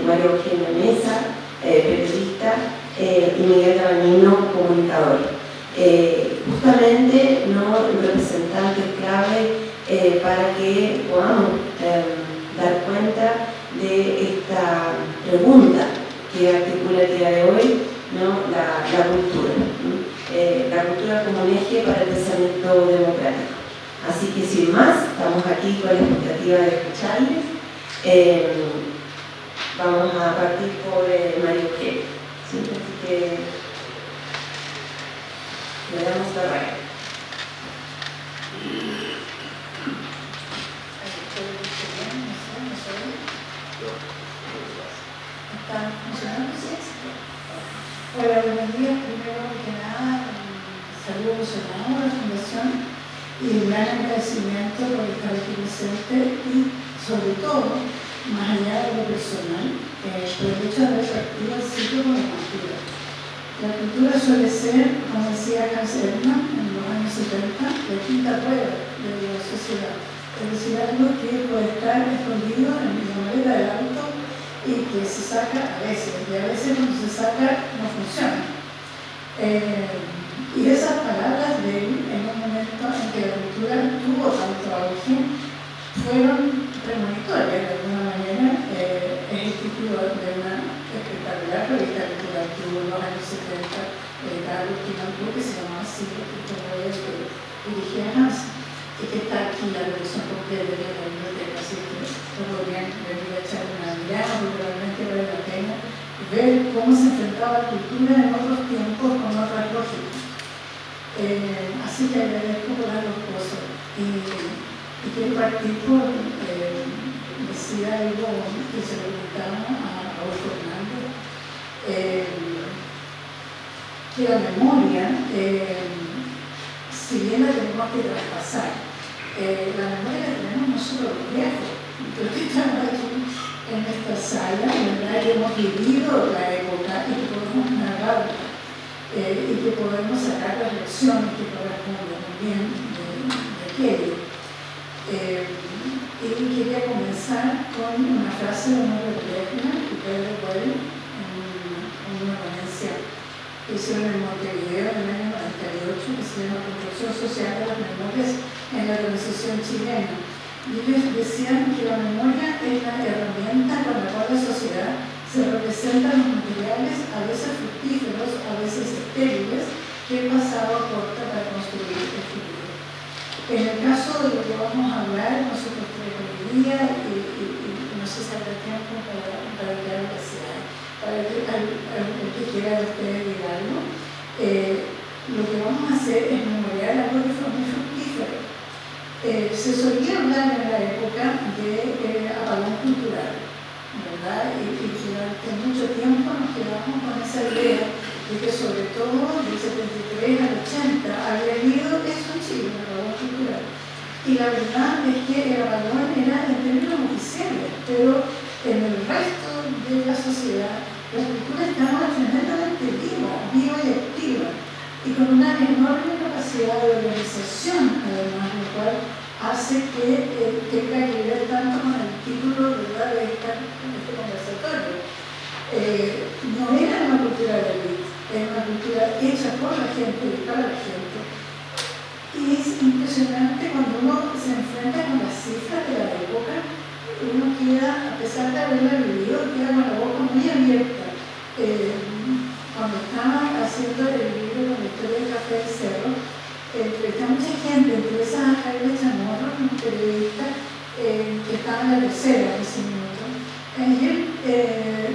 María Eugenia Mesa, periodista, y Miguel Davanino, comunicador. Justamente, ¿no?, representantes clave para que podamos dar cuenta de esta pregunta que articula el día de hoy, ¿no?, la cultura, ¿no? La cultura como un eje para el pensamiento democrático. Así que sin más, estamos aquí con la expectativa de escucharles. Vamos a partir por María Eugenia, ¿sí? Así que le damos la raíz. ¿Está funcionando? Sí. Hola, buenos días. Primero que nada, saludo emocionado a la Fundación y un gran agradecimiento por estar aquí presente y, sobre todo, más allá de lo personal, por el hecho de haber partido el ciclo con la cultura. La cultura suele ser, como decía Hans Erdmann en los años 70, la quinta rueda de la sociedad. Es decir, algo que puede estar escondido en la maleta del auto y que se saca a veces, y a veces cuando se saca no funciona. Y esas palabras de él, en un momento en que la cultura tuvo tanto auge, fueron premonitorias de alguna manera. Es el título de una espectacular revista cultural que hubo en los años 70 de Agustín Alcoy, que se llamaba así, que dirigía Hans, y que está aquí la colección completa de la biblioteca, así que podrían venir a echar una mirada, porque realmente vale la pena ver cómo se enfrentaba la cultura en otros tiempos con otras lógicas. Así que agradezco por las dos cosas. Y quiero partir por, decía algo que se lo preguntaba a Raúl Fernández, que la memoria, si bien la tenemos que traspasar, la memoria la tenemos nosotros los viejos, creo que estamos aquí en esta sala, ¿verdad?, que hemos vivido la época y que podemos narrarla, y que podemos sacar las lecciones que corresponden también de aquello. Y quería comenzar con una frase de Norbert Lechner y Pedro Coelho en una ponencia que hicieron en Montevideo en el año 98, que se llama Construcción Social de las Memorias en la Transición Chilena. Y ellos decían que la memoria es la herramienta con la cual la sociedad se representan los materiales, a veces fructíferos, a veces estériles, que el pasado aporta para construir el futuro. En el caso de lo que vamos a hablar, nosotros tres hoy día, y no sé si habrá tiempo para que algo sea, para que el que quiera de ustedes diga algo, lo que vamos a hacer es memoriar algo que fue muy fructífero. Se solía hablar en la época de apagón cultural, ¿verdad? Y durante mucho tiempo nos quedamos con esa idea de que sobre todo del 73 al 80 había habido eso en Chile, un apagón cultural. Y la verdad es que el apagón era en términos oficiales, pero en el resto de la sociedad la cultura estaba tremendamente viva y activa, y con una enorme capacidad de organización, además, lo cual hace que tenga que ver tanto con el título, ¿verdad?, de este conversatorio. No era una cultura de élite, era una cultura hecha por la gente y para la gente. Y es impresionante cuando uno se enfrenta con las cifras de la época, uno queda, a pesar de haberla vivido, queda con la boca muy abierta. Cuando estaba haciendo el libro con la historia del Café del Cerro, entrevisté a mucha gente, entre esas a Jaime Chamorro, un periodista que estaba en la tercera en ese minuto. Y él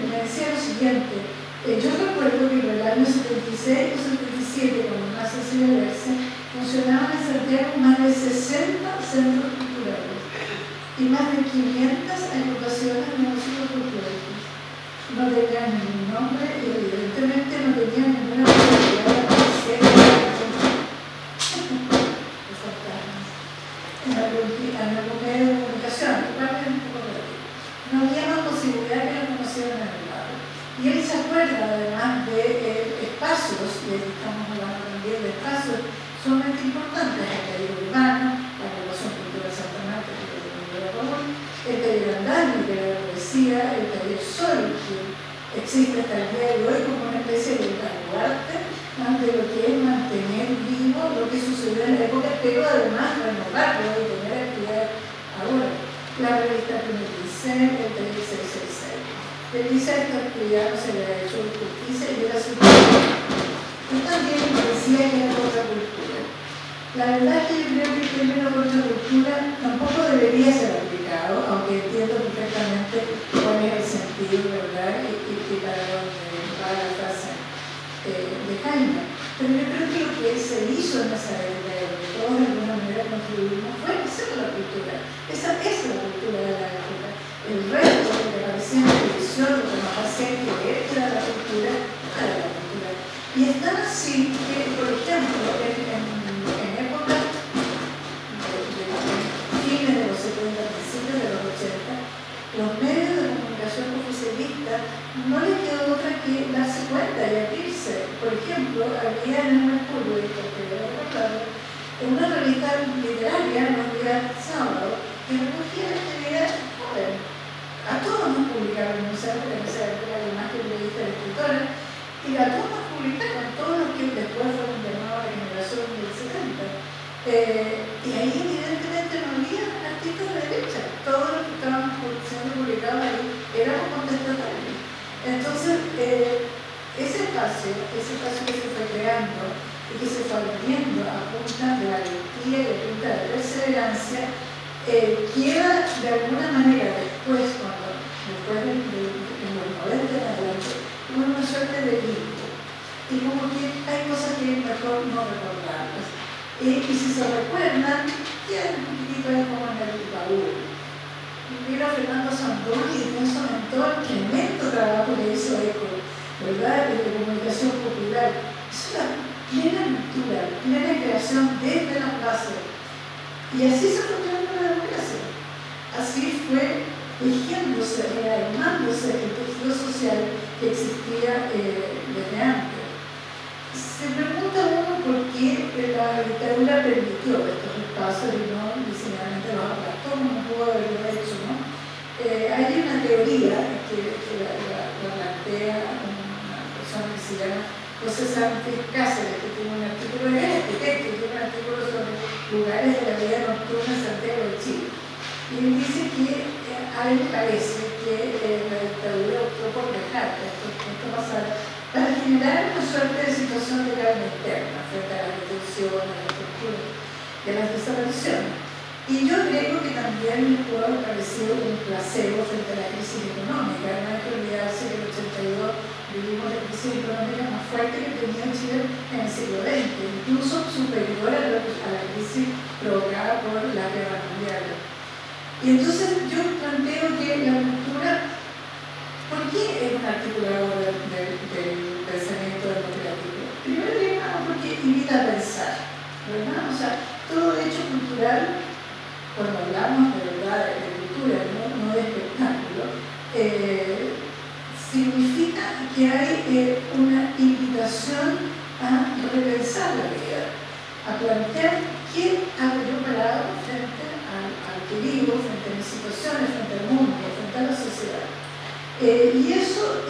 me decía lo siguiente: yo recuerdo que en el año 76 o 77, cuando nace Cecilia Berce, funcionaban en Santiago más de 60 centros culturales y más de 500 agrupaciones de músicos culturales. No tenían ningún nombre y evidentemente no tenían ninguna posibilidad de aparecer en algún medio de comunicación, igual es un poco relativo. No había más posibilidad que lo conocieran en el barrio. Y él se acuerda además de espacios, y estamos hablando también de espacios sumamente importantes: el taller urbano, la Agrupación Cultural Santa Marta, que es el taller Andal, que era la poesía, el taller Sol, existe hasta el día de hoy como una especie de baluarte ante lo que es mantener vivo lo que sucedió en la época, pero además renovarlo y tener actividad ahora. La revista Primer Liceo, el 3666. El dice esta actividad no se le ha hecho justicia y era su yo también me decía que era contracultura. La verdad es que yo creo que el término contracultura tampoco debería ser aplicado, aunque entiendo perfectamente cuál es el sentido, ¿verdad? Y para dónde va la frase de Jaime. Pero yo creo que lo que se hizo en esa época, y lo que todos de alguna manera contribuimos, fue hacer la cultura. Esa es la cultura de la época. El resto, lo que aparecía en la televisión, lo que nos hacía creer que era la cultura, no era la cultura. Y es tan así que, por ejemplo, en épocas de fines de los 70, principios de los 80, los medios de comunicación oficialistas no les quedó otra que darse cuenta y abrirse. Por ejemplo, había en el Mercurio, en una revista literaria, los días sábados, que recogía la actividad joven. A todos nos publicaron, en esa época, además que periodistas y escritores, y a todos nos publicaron, todos los que después fueron llamados la generación del 70. Y ahí evidentemente no había artistas de derecha, todos los que estaban siendo publicados ahí éramos contestatarios. Entonces, ese espacio que se fue creando y que se fue abriendo a punta de valentía y a punta de perseverancia, queda de alguna manera después de los 90 en adelante, como una suerte de limbo. Y como que hay cosas que es mejor no recordarlas. Y si se recuerdan, quedan un poquitito ahí como en el baúl. Mira a Fernando Sandoni y un mentor, tremendo trabajo que hizo ECO, ¿verdad? De comunicación popular. Es una plena lectura, plena creación desde la base. Y así se fue creando la democracia. Así fue tejiéndose, rearmándose el tejido social que existía desde antes. Se pregunta uno por qué la dictadura permitió estos espacios y no necesariamente los aplastó, como pudo haberlo hecho, ¿no? Hay una teoría que la plantea una persona que se llama José Sánchez Cáceres, que tiene un artículo, es arquitecto, que tiene un artículo sobre lugares de la vida nocturna en Santiago de Chile. Y él dice que a él le parece que la dictadura optó por dejar que esto pasara para generar una suerte de situación de calma interna frente a la detención, a la tortura y a las desapariciones. Y yo creo que también les pudo haber parecido un placebo frente a la crisis económica. No hay que olvidarse que en el 82 vivimos la crisis económica más fuerte que tenía Chile en el siglo XX, incluso superior a la crisis provocada por la guerra mundial. Y entonces yo planteo que la cultura, ¿por qué es un articulador del pensamiento democrático? Primero que nada porque invita a pensar, ¿verdad? O sea, todo hecho cultural, cuando hablamos de verdad de cultura, no de espectáculo, significa que hay una invitación a repensar la vida, a plantear qué hago yo parado frente al que vivo, frente a mis situaciones, frente al mundo, frente a la sociedad. Y eso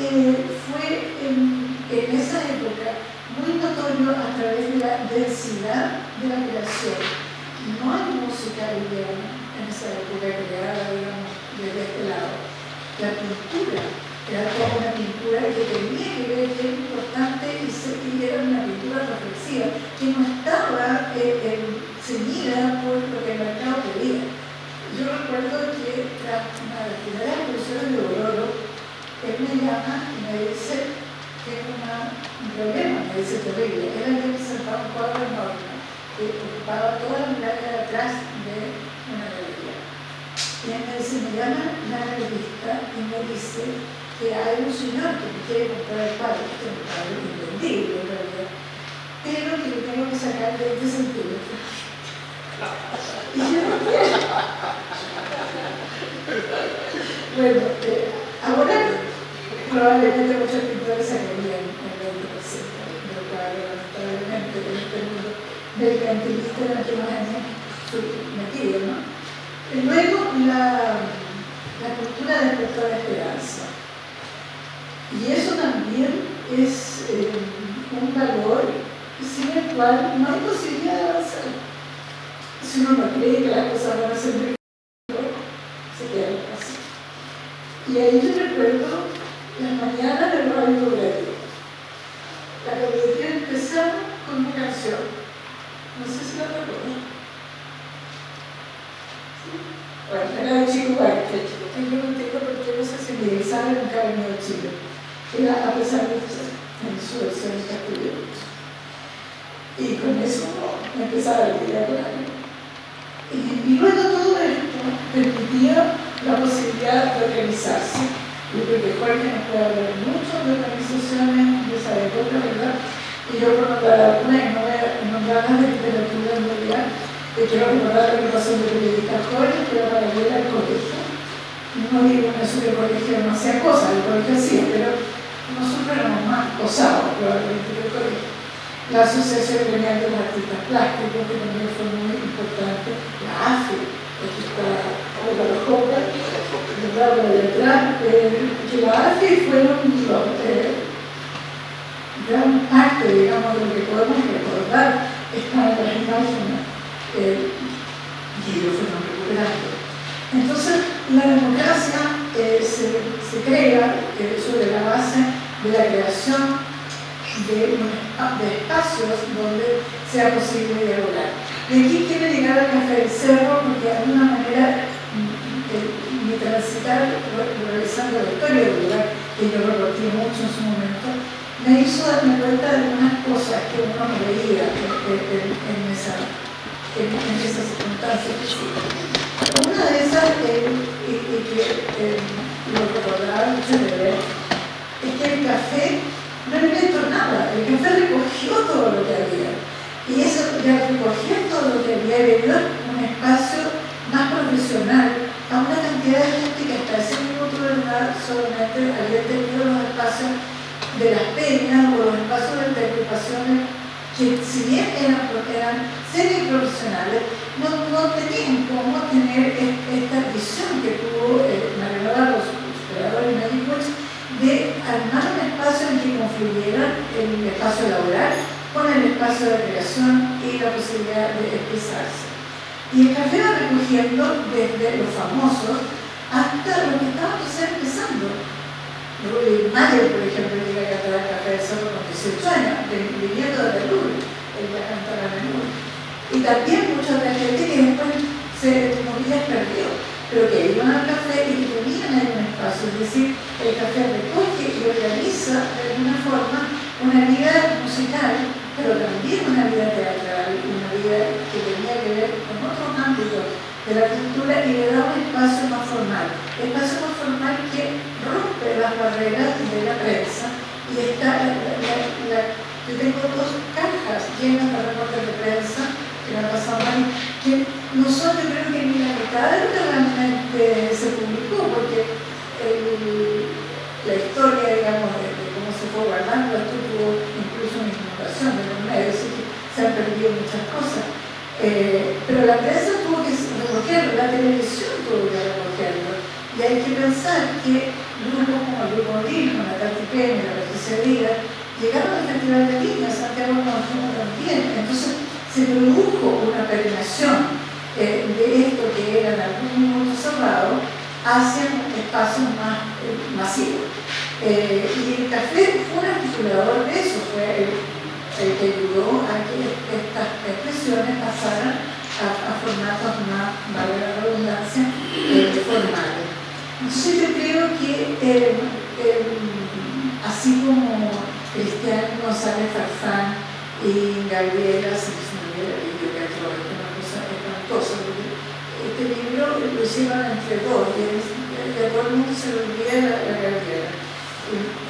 fue en esa época muy notorio a través de la densidad de la creación. No hay música liviana en esa época creada, digamos, desde este lado. La pintura era toda una pintura que tenía que ver, que era importante y era una pintura reflexiva, que no estaba ceñida por lo que el mercado pedía. Yo recuerdo que tras una de las primeras exposiciones de Ororo, él me llama y me dice que es un problema, me dice terrible. Él había presentado un cuadro enorme que ocupaba toda la mirada de atrás de una galería. Y él me dice, me llama la revista y me dice que hay un señor que me quiere comprar el cuadro, que es un cuadro invendible en realidad, pero que lo tengo que sacar de 20 centímetros. Y yo no quiero. Bueno, ahora probablemente muchos pintores sacarían el 20% del cuadro, lamentablemente, en este mundo mercantilista en el que nos hemos metido, ¿no? Y luego la cultura despertó la esperanza. Y eso también es un valor sin el cual no hay posibilidad de avanzar. Si uno no cree que las cosas van a ser mejor, se queda así. Y ahí yo recuerdo las mañanas del radio cooperativa. La cooperativa empezaba con una canción. No sé si la recuerdan. ¿Sí? Bueno, era de Chico Buarque. Yo no entiendo por qué no se sensibilizaba en un camino de Chile. Era a pesar de eso, en su versión en castellano. Y con eso empezaba a lidiar con algo. Y luego todo esto permitía la posibilidad de organizarse. Yo creo que Jorge nos puede hablar mucho de organizaciones de esa época, ¿verdad? Y yo por nombrar alguna y no voy a nombrar las de literatura en realidad, quiero recordar lo que pasó en el periodista Jorge, que era para ir al colegio. No digo eso que el colegio no hacía cosas, el colegio hacía, pero nosotros éramos más osados probablemente que el colegio. La Asociación Gremial de los Artistas Plásticos, que también fue muy importante, la AFE, aquí está Olga Lojoca, ¿verdad? Por ahí atrás, que la AFE fueron gran parte, digamos, de lo que podemos recordar, está en las imágenes, y ellos fueron recuperando. Entonces, la democracia se crea sobre la base de la creación de espacios donde sea posible dialogar. Y aquí quiero llegar al Café del Cerro porque de alguna manera mi transitar revisando la historia del lugar, que yo reporté mucho en su momento, me hizo darme cuenta de algunas cosas que uno no veía en esas circunstancias. Una de esas, y que lo recordaba mucho de ver, es que el café no inventó nada, el café recogió todo lo que había. Y eso ya recogió todo lo que había, le dio un espacio más profesional a una cantidad de gente que hasta ese minuto de lugar solamente había tenido los espacios de las peñas o los espacios de interpretaciones que, si bien eran semi-profesionales, no tenían cómo tener esta visión que tuvo Mario Navarro, su creador y médico, de armar un espacio en que confluyeran el espacio laboral con el espacio de creación y la posibilidad de expresarse. Y el café va recogiendo desde los famosos hasta los que estaban recién empezando. Rubén Mayer, por ejemplo, llega a cantar el Café del Cerro con 18 años, viniendo de Perú, él ya cantaba a menudo. Y también mucha otra gente que después se perdió, pero que iban al café y que tenían ahí un espacio, es decir, el café recoge y organiza de alguna forma una vida musical, pero también una vida teatral, una vida que tenía que ver con otros ámbitos de la cultura y le da un espacio más formal que rompe las barreras de la prensa y está, yo tengo 2 cajas llenas de reportes de prensa que me han pasado mal, que no son, yo creo que ni la mitad de lo que realmente se publicó, porque la historia, digamos, de cómo se fue guardando, esto tuvo incluso una inundación de los medios, así que se han perdido muchas cosas. Pero la prensa tuvo que recogerlo, la televisión tuvo que recogerlo. Y hay que pensar que grupos como el Grupo Lino, la Tati Peña, la Patricia Díaz, llegaron al Festival de Viña, Santiago Consumo también. Entonces se produjo una peregrinación de esto que era en algún minuto cerrado hacia espacios más masivos. Y el café fue un articulador de eso, fue el que ayudó a que estas expresiones pasaran a formatos más, valga la redundancia, formales. Entonces yo creo que así como Cristian González Farfán y Gabriela Simpsonera, y yo creo que es una cosa espantosa, porque este libro lo hicieron entre 2, y a todo el mundo se lo olvida la Gabriela.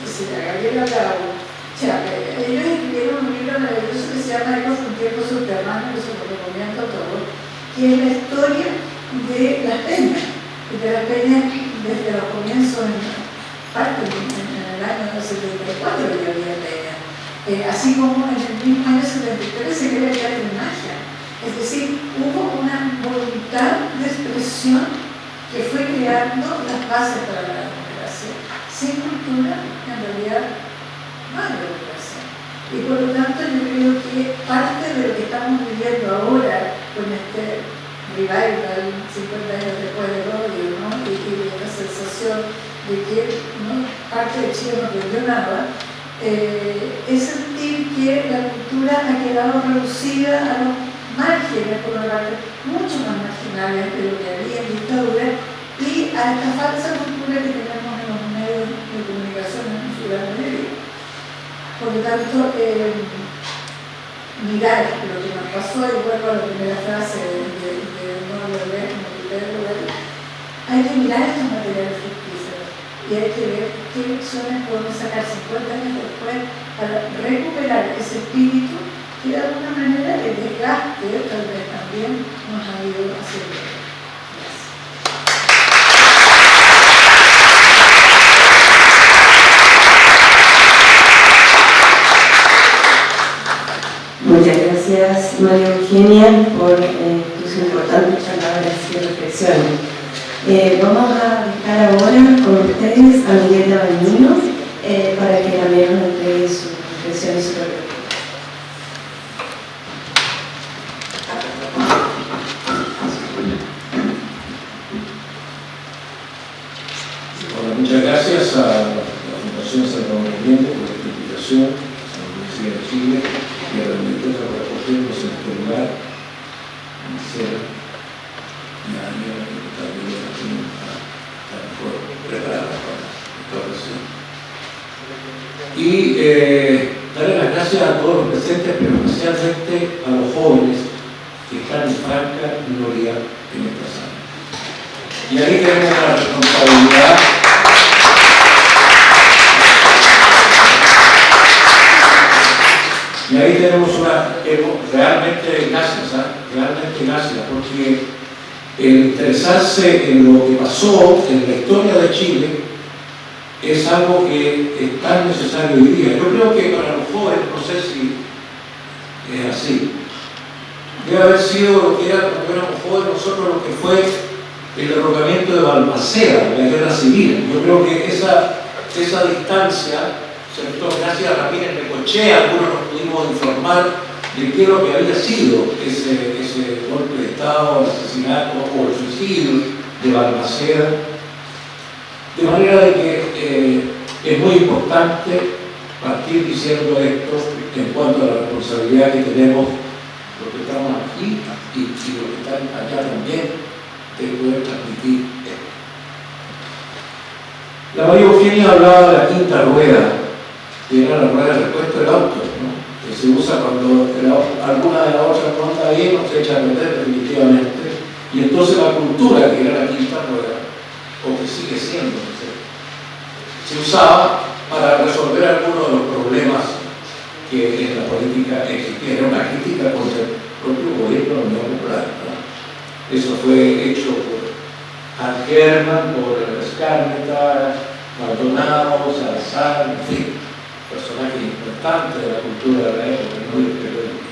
Si la Gabriela Bravo, ellos escribieron un libro maravilloso que se llama Ecos de un tiempo subterráneo, que se lo recomiendo a todos, que es la historia de las peñas, desde los comienzos en el año 74 ya había peñas, así como en el mismo año 73 se crea el teatro de magia, es decir, hubo una voluntad de expresión que fue creando las bases para la democracia. Sin cultura, en realidad, no hay democracia. Y por lo tanto yo creo que parte de lo que estamos viviendo ahora con este revival 50 años después del odio, ¿no? Y la sensación de que, ¿no?, parte de Chile no aprendió nada, es sentir que la cultura ha quedado reducida a los márgenes, por lo tanto, mucho más marginales de lo que había en dictadura, y a esta falsa cultura que tenemos en los medios de comunicación en su gran mayoría. Por lo tanto, mirar lo que nos pasó, y vuelvo a la primera frase de no volver, hay que mirar estos materiales ficticios y hay que ver qué lecciones podemos sacar 50 años después para recuperar ese espíritu que de alguna manera el desgaste tal vez también nos ha ido haciendo. Muchas gracias, María Eugenia, por tus importantes palabras y reflexiones. Vamos a dejar ahora con ustedes a Miguel Labañinos para que también nos entregue sus reflexiones y su reflexión. Bueno, muchas gracias a la Fundación Salvador Allende por esta invitación, a la Universidad de Chile y a la Biblioteca por acogernos en este lugar, en Cera, y a Daniela, que está bien aquí, está mejor preparada para esta ocasión. Y darle las gracias a todos los presentes, pero especialmente a los jóvenes que están en franca minoría en esta sala. Y ahí tenemos la responsabilidad realmente gracias, porque el interesarse en lo que pasó en la historia de Chile es algo que es tan necesario hoy día. Yo creo que para los jóvenes, no sé si es así, debe haber sido lo que era cuando éramos jóvenes nosotros lo que fue el derrocamiento de Balmaceda, la guerra civil. Yo creo que esa distancia, ¿cierto? Gracias a Ramírez Necochea, algunos nos pudimos informar de qué es lo que había sido ese golpe de Estado, el asesinato o el suicidio de Balmaceda. De manera de que es muy importante partir diciendo esto en cuanto a la responsabilidad que tenemos los que estamos aquí y los que están allá también, de poder transmitir esto. La María Eugenia hablaba de la quinta rueda, que era la rueda de repuesto del auto, ¿no?, que se usa cuando alguna de las otras no anda bien o se echa a perder definitivamente, y entonces la cultura, que era la quinta rueda, o que sigue siendo, se usaba para resolver algunos de los problemas que en la política existían. Era una crítica contra el propio gobierno de la Unión Popular, ¿no? Eso fue hecho por Hans Hermann, por Skármeta, Maldonado, Salazar, en fin, personajes importantes de la cultura de la época, no del periodismo.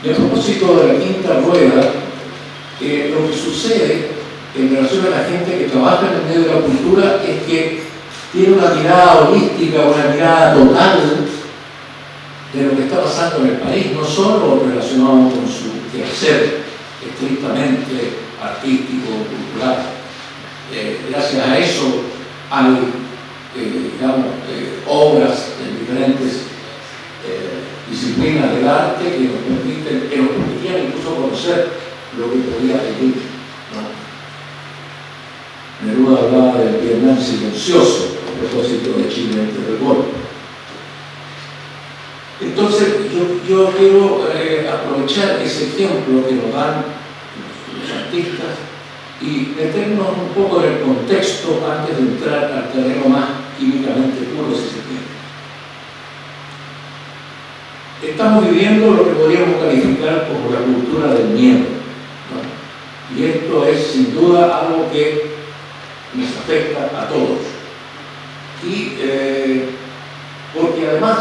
Y a propósito de la quinta rueda, lo que sucede en relación a la gente que trabaja en el medio de la cultura es que tiene una mirada holística, una mirada total de lo que está pasando en el país, no solo relacionado con su quehacer estrictamente artístico, cultural. Gracias a eso hay, obras en diferentes disciplinas del arte que nos permitían incluso conocer lo que podía venir, ¿no? Neruda hablaba del Vietnam silencioso a propósito de Chile antes del golpe. Entonces yo quiero aprovechar ese ejemplo que nos dan los artistas y meternos un poco en el contexto antes de entrar al terreno más químicamente puro, si se quiere. Estamos viviendo lo que podríamos calificar como la cultura del miedo, ¿no? Y esto es sin duda algo que nos afecta a todos. Y porque además,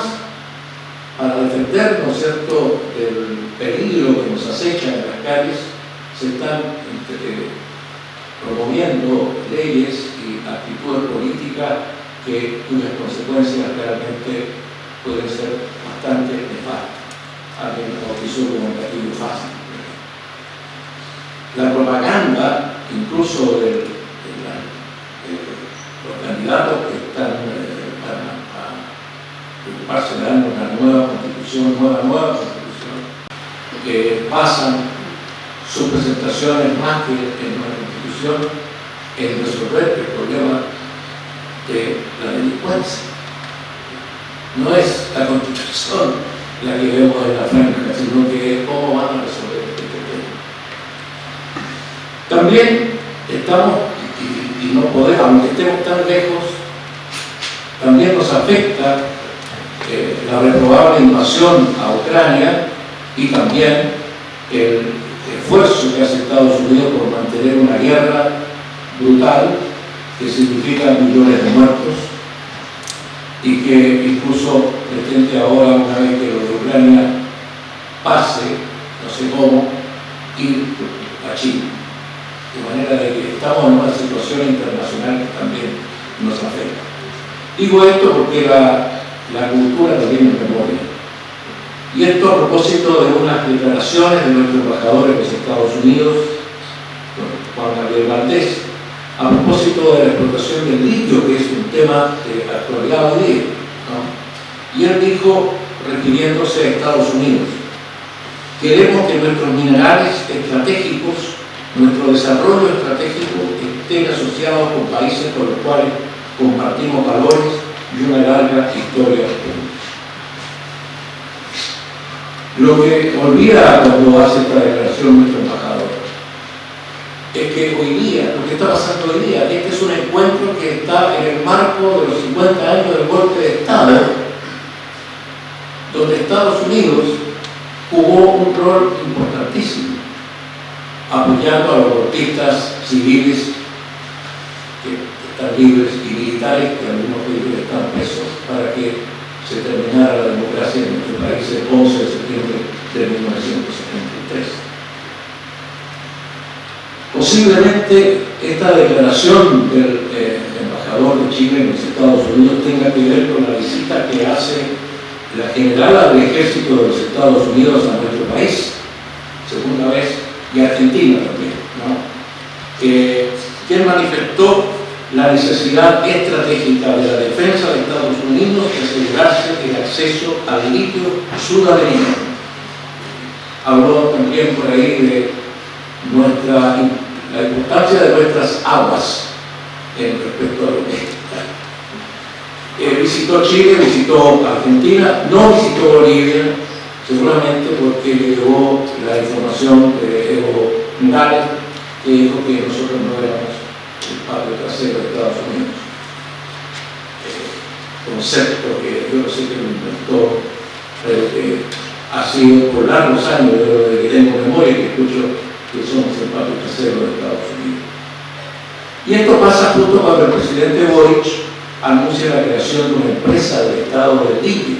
para defendernos, ¿cierto?, del peligro que nos acecha en las calles, se están promoviendo leyes y actitudes políticas cuyas consecuencias realmente pueden ser bastante nefastas. Alguien lo bautizó como un gatillo fácil. La propaganda, incluso de los candidatos que están para preocuparse de darnos una nueva constitución, que basan sus presentaciones más que en una constitución en resolver el problema de la delincuencia. No es la constitución la que vemos en la franja, sino que cómo van a resolver este tema. También estamos, y no podemos, aunque estemos tan lejos, también nos afecta la reprobable invasión a Ucrania y también el esfuerzo que hace Estados Unidos por mantener una guerra brutal que significa millones de muertos y que incluso pretende ahora, una vez que lo de Ucrania pase, no sé cómo, ir a China. De manera de que estamos en una situación internacional que también nos afecta. Digo esto porque la cultura lo tiene en memoria. Y esto a propósito de unas declaraciones de nuestro embajador en los Estados Unidos, Juan Gabriel Valdés, a propósito de la explotación del litio, que es un tema de actualidad hoy día, ¿no? Y él dijo, refiriéndose a Estados Unidos, queremos que nuestros minerales estratégicos, nuestro desarrollo estratégico estén asociados con países con los cuales compartimos valores y una larga historia común. Lo que olvida cuando hace esta declaración nuestro embajador es que hoy día, lo que está pasando hoy día, este es un encuentro que está en el marco de los 50 años del golpe de Estado, donde Estados Unidos jugó un rol importantísimo, apoyando a los golpistas civiles que están libres y militares que algunos países están presos para que se terminara la democracia en nuestro país el 11 de septiembre de 1973. Posiblemente esta declaración del embajador de Chile en los Estados Unidos tenga que ver con la visita que hace la generala del ejército de los Estados Unidos a nuestro país, segunda vez, y Argentina también, ¿no? Quien manifestó la necesidad estratégica de la defensa de Estados Unidos de asegurarse el acceso al litio sudamericano. Habló también por ahí de la importancia de nuestras aguas respecto a lo que visitó Chile, visitó Argentina, no visitó Bolivia, seguramente porque le llevó la información de Evo Morales, que dijo que nosotros no éramos el patio trasero de Estados Unidos. Concepto que yo no sé quién lo inventó, pero que ha sido por largos años, desde que tengo memoria, que escucho que somos el patio trasero de Estados Unidos. Y esto pasa justo cuando el presidente Boric anuncia la creación de una empresa del Estado del litio,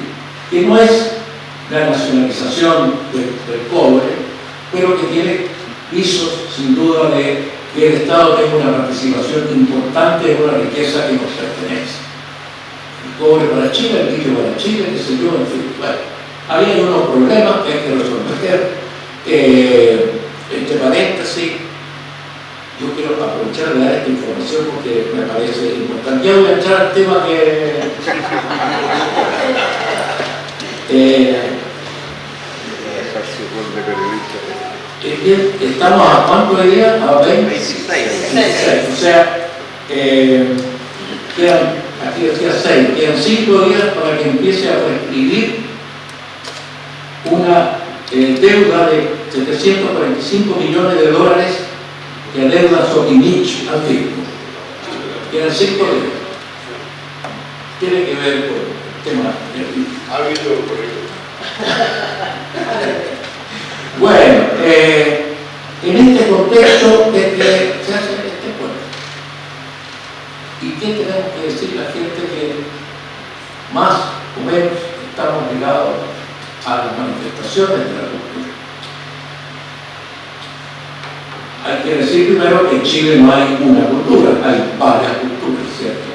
que no es la nacionalización del cobre, pero que tiene visos, sin duda, de que el Estado tenga una participación importante en una riqueza que nos pertenece. El cobre para Chile, el litio para Chile, qué sé yo, en fin. Bueno, ahí hay unos problemas que hay que resolver. Entre paréntesis, yo quiero aprovechar de dar esta información porque me parece importante. Ya voy a entrar al tema que... estamos a cuánto de día? A 26. O sea, quedan, aquí decía 6, quedan 5 días para que empiece a prescribir una deuda de $745 millones que adeuda Soquimich al fisco. Quedan 5 días. Tiene que ver con el tema del fisco. Bueno, en este contexto es que se hace este pueblo. ¿Y qué tenemos que decir la gente que más o menos estamos ligados a las manifestaciones de la cultura? Hay que decir primero que en Chile no hay una cultura, hay varias culturas, ¿cierto?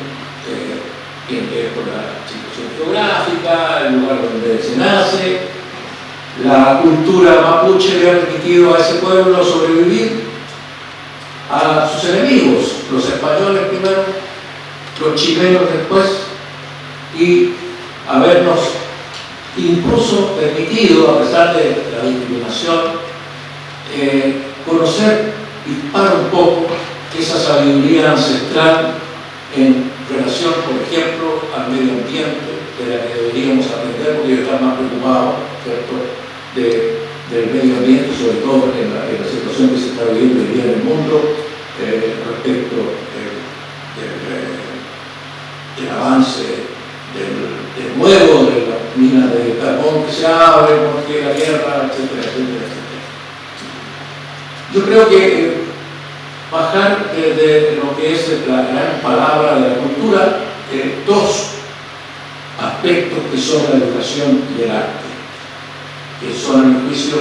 tiene que ver con la situación geográfica, el lugar donde se nace. La cultura mapuche le ha permitido a ese pueblo sobrevivir a sus enemigos, los españoles primero, los chilenos después, y habernos incluso permitido, a pesar de la discriminación, conocer y disparar un poco esa sabiduría ancestral en relación, por ejemplo, al medio ambiente, de la que deberíamos aprender, porque ellos están más preocupados, ¿cierto?, del medio ambiente, sobre todo en la situación que se está viviendo hoy día en el mundo, respecto del avance del nuevo, de las minas de carbón que se abren, porque la guerra, etcétera, etcétera, etcétera. Yo creo que bajar de lo que es la gran palabra de la cultura, dos aspectos que son la educación y el arte, que son, a mi juicio,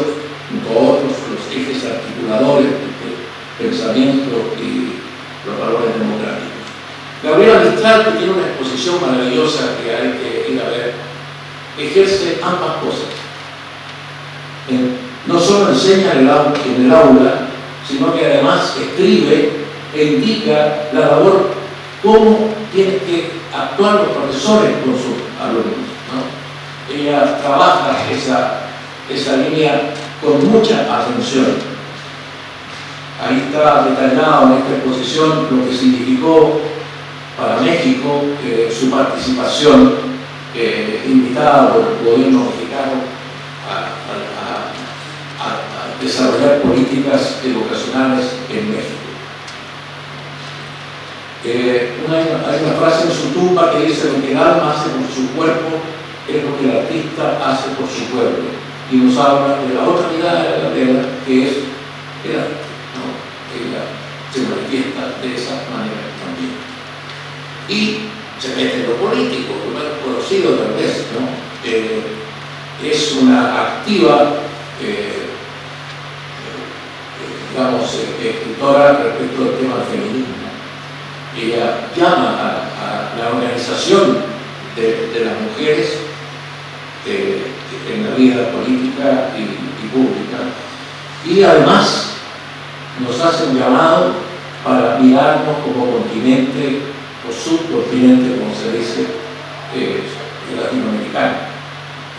junto a otros, los ejes articuladores del pensamiento y los valores democráticos. Gabriela Mistral, que tiene una exposición maravillosa que hay que ir a ver, ejerce ambas cosas. No solo enseña en el aula, sino que además escribe e indica la labor, cómo tienen que actuar los profesores con sus alumnos, ¿no? Ella trabaja esa línea con mucha atención. Ahí está detallado en esta exposición lo que significó para México su participación invitada por el gobierno mexicano a desarrollar políticas educacionales en México. Hay una frase en su tumba que dice: lo que el alma hace por su cuerpo es lo que el artista hace por su pueblo. Y nos habla de la otra mirada de Gabriela, que es el arte, ¿no? Ella se manifiesta de esa manera también. Y se mete en lo político, lo menos conocido tal vez, ¿no? Es una activa escritora respecto del tema del feminismo. Ella llama a la organización de las mujeres en la vida política y pública, y además nos hace un llamado para mirarnos como continente o subcontinente, como se dice, latinoamericano.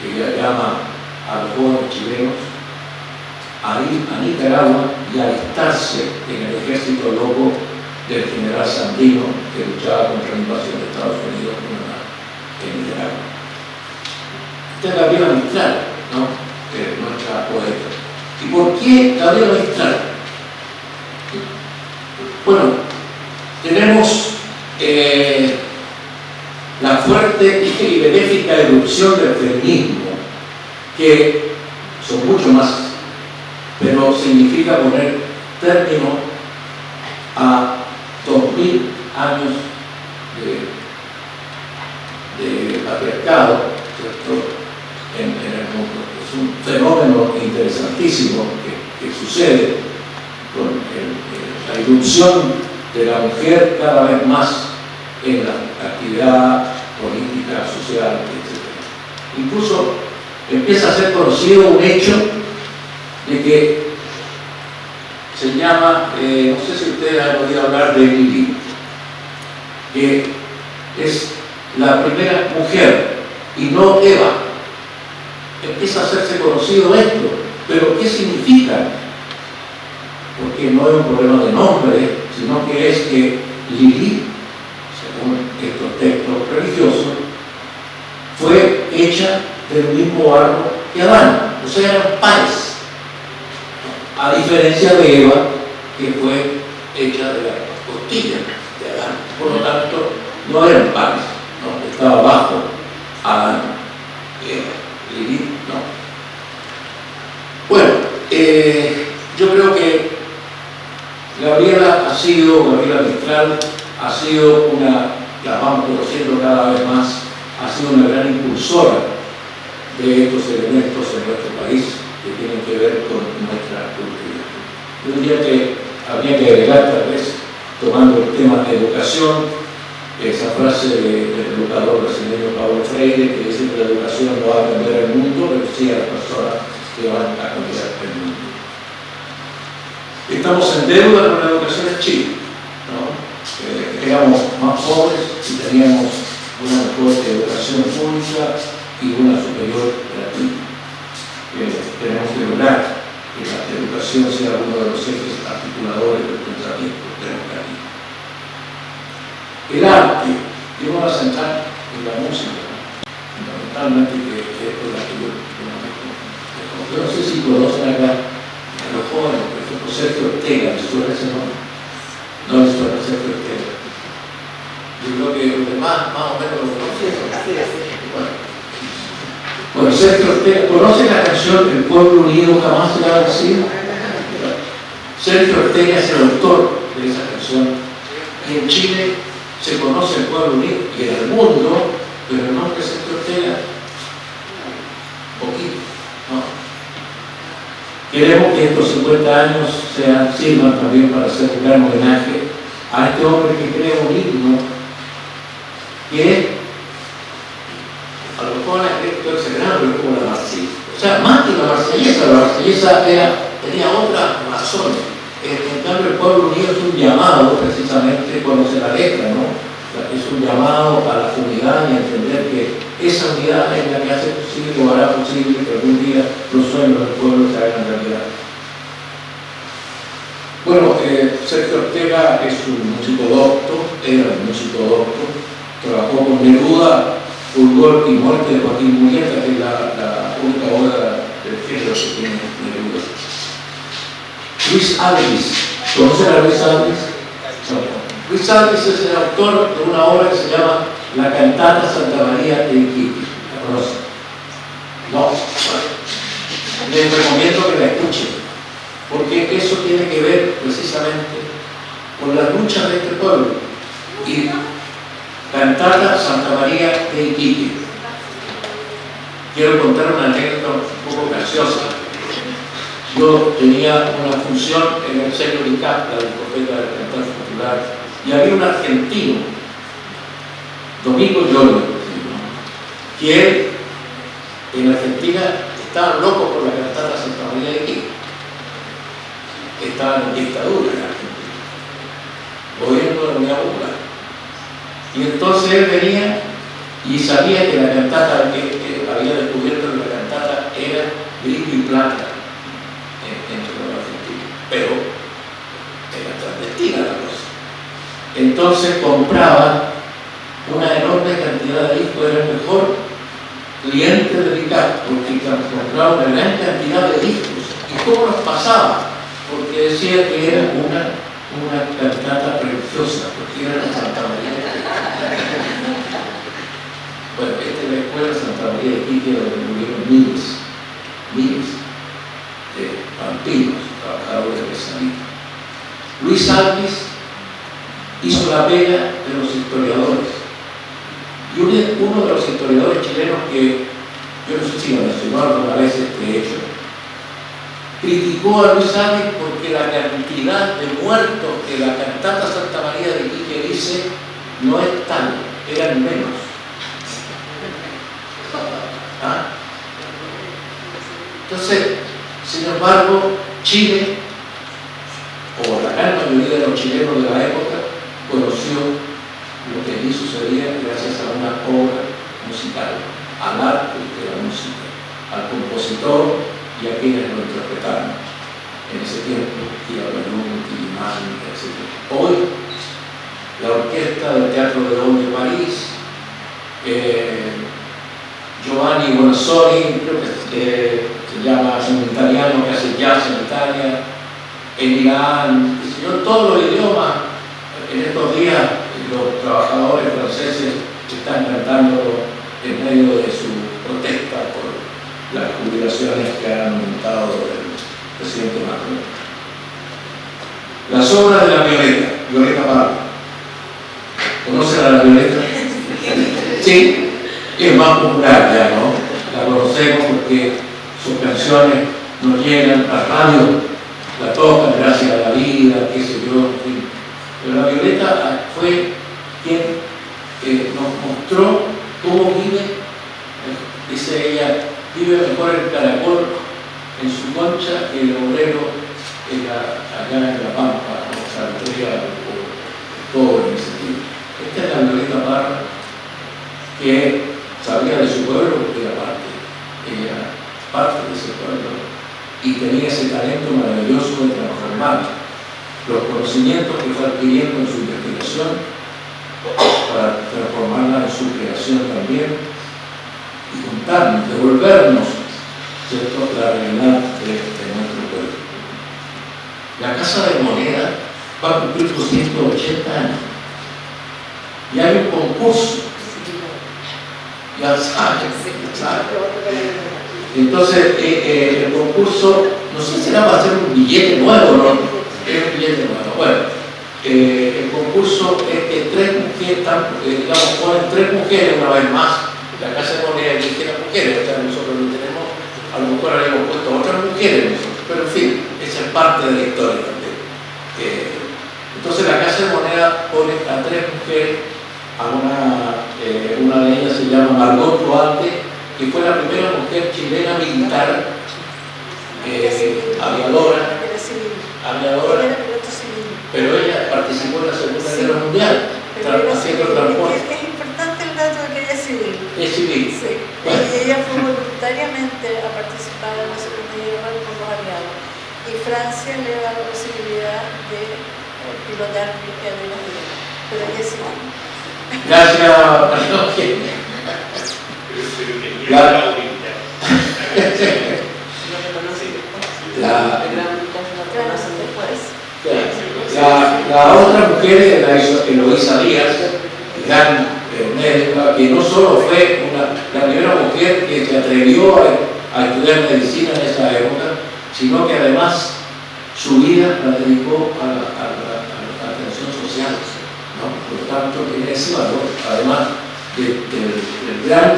Ella llama a los jóvenes chilenos a ir a Nicaragua y a alistarse en el ejército loco del general Sandino, que luchaba contra la invasión de Estados Unidos en Nicaragua. Esta es Gabriela Mistral, ¿no? Nuestra poeta. ¿Y por qué Gabriela Mistral? Bueno, tenemos la fuerte y benéfica erupción del feminismo, que son mucho más, pero significa poner término a 2000 años de patriarcado, ¿cierto?, en el mundo. Es un fenómeno interesantísimo que sucede con la irrupción de la mujer cada vez más en la actividad política, social, etc. Incluso empieza a ser conocido un hecho de que se llama, no sé si ustedes han oído hablar de Lili, que es la primera mujer y no Eva. Empieza a hacerse conocido esto, pero ¿qué significa? Porque no es un problema de nombre, sino que es que Lili, según estos textos religiosos, fue hecha del mismo árbol que Adán, o sea, eran pares, a diferencia de Eva, que fue hecha de la costilla de Adán. Por lo tanto, no eran pares, ¿no? Estaba bajo Adán, Lili, no. Bueno, yo creo que Gabriela Mistral ha sido la vamos conociendo cada vez más, ha sido una gran impulsora de estos elementos en nuestro país que tienen que ver con nuestra cultura. Yo diría que habría que agregar, tal vez, tomando el tema de educación, esa frase del educador brasileño Paulo Freire, que dice que la educación no va a cambiar el mundo, pero sí a las personas que van a cambiar el mundo. Estamos en deuda con la educación en Chile, ¿no? Éramos más pobres y teníamos una mejor educación pública y una superior gratuita. Tenemos que lograr que la educación sea uno de los ejes articuladores del pensamiento democrático. El arte, yo me voy a centrar en la música, fundamentalmente, que es con la que yo no sé si conocen acá a los jóvenes, por ejemplo, Sergio Ortega, ¿les suena ese nombre? No les suena Sergio Ortega. Yo creo que los demás más o menos lo conocen. Bueno, Sergio Ortega, ¿conoce la canción El pueblo unido jamás será vencido? Sergio Ortega es el autor de esa canción. Y en Chile se conoce el pueblo unido, y en el mundo, pero el nombre de Sergio Ortega, poquito, ¿no? Queremos que estos 50 años sirvan también para hacer un gran homenaje a este hombre que crea un himno que a los jóvenes esto es gran, pero como la Marsellesa. O sea, más que la Marsellesa tenía otras razones. En cambio, el pueblo unido es un llamado, precisamente, conoce la letra, ¿no? Es un llamado a la unidad y a entender que esa unidad es la que hace posible o hará posible que algún día los sueños del pueblo se hagan realidad. Bueno, Sergio Ortega es un músico docto, era un músico docto, trabajó con Neruda, Fulgor y Muerte de Joaquín Murieta, que es la única obra del género que tiene Neruda. Luis Alvis, ¿conocen a Luis Alvis? No. Luis Alvis es el autor de una obra que se llama La Cantata Santa María de Iquique. ¿La conocen? No. Les recomiendo que la escuchen, porque eso tiene que ver precisamente con la lucha de este pueblo. Y Cantata Santa María de Iquique. Quiero contar una anécdota un poco graciosa. Yo tenía una función en el Sello Licap, la discoteca del Cantante Popular, y había un argentino, Domingo Llorio, que él en Argentina estaba loco por la Cantata Santa María de Iquique. Estaba en dictadura en Argentina, gobierno de la Unidad Popular. Y entonces él venía y sabía que la cantata, que había descubierto que la cantata era brillo y plata entre los argentinos, pero era clandestina la cosa. Entonces compraba una enorme cantidad de discos, era el mejor cliente de Licap, porque compraba una gran cantidad de discos. ¿Y cómo los pasaba? Porque decía que era una cantata preciosa, porque era la Santa María de Iquique. Bueno, esta es la escuela Santa María de Iquique, donde murieron miles de vampiros, trabajadores de salida. Luis Alvis hizo la pega de los historiadores. Y uno de los historiadores chilenos que, yo no sé si lo mencionó alguna vez este hecho, criticó a Luis Alvis porque la cantidad de muertos que la Cantata Santa María de Iquique dice no es tal, eran menos. ¿Ah? Entonces, sin embargo, Chile, o la gran mayoría de los chilenos de la época, conoció lo que allí sucedía gracias a una obra musical, al arte de la música, al compositor y a quienes lo interpretaron en ese tiempo, Irabalún, Tilimán, etc. Hoy, la orquesta del Teatro de León de París, Giovanni Bonazzoli, creo que se llama un italiano que hace jazz en Italia, en Irán, en todos los idiomas. En estos días los trabajadores franceses están cantando en medio de su protesta por las jubilaciones que han aumentado el presidente Macron. Las obras de la Violeta Parra. ¿Conocen a la Violeta? Sí, es más popular ya, ¿no? La conocemos porque sus canciones nos llegan, la radio la tocan gracias a la vida, qué sé yo, en fin. Pero la Violeta fue quien nos mostró cómo vive, dice ella, vive mejor el caracol en su concha que el obrero acá en La Pampa, o sea, o todo en ese tiempo. Esta es la Violeta Parra, que sabía de su pueblo porque era parte de ese pueblo y tenía ese talento maravilloso de transformar los conocimientos que fue adquiriendo en su investigación para transformarla en su creación también y contarnos, devolvernos, ¿cierto?, la realidad de nuestro pueblo. La Casa de Moneda va a cumplir 280 años y hay un concurso, ya saben. Entonces, el concurso, no sé si era para hacer un billete nuevo, ¿no? Es un billete nuevo. Bueno, el concurso es que tres mujeres, digamos, ponen tres mujeres una vez más. La Casa de Moneda elige las mujeres, o sea, nosotros no tenemos, a lo mejor habíamos puesto a otras mujeres nosotros, pero en fin, esa es parte de la historia también. Entonces, la Casa de Moneda pone a tres mujeres, una de ellas se llama Margot Duarte, que fue la primera mujer chilena militar, aviadora, pero ella participó en la Segunda Guerra Mundial, haciendo transporte. Es importante el dato de que ella es civil. Es civil. Sí. Bueno. Ella fue voluntariamente a participar en la Segunda Guerra con los aliados. Y Francia le da la posibilidad de pilotar aviones de guerra. Pero ella es civil. Gracias. La otra mujer era Eloísa Díaz, gran médica, que no solo fue la primera mujer que se atrevió a estudiar medicina en esa época, sino que además su vida la dedicó a la atención social, ¿no? Por lo tanto, tiene ese valor, además del gran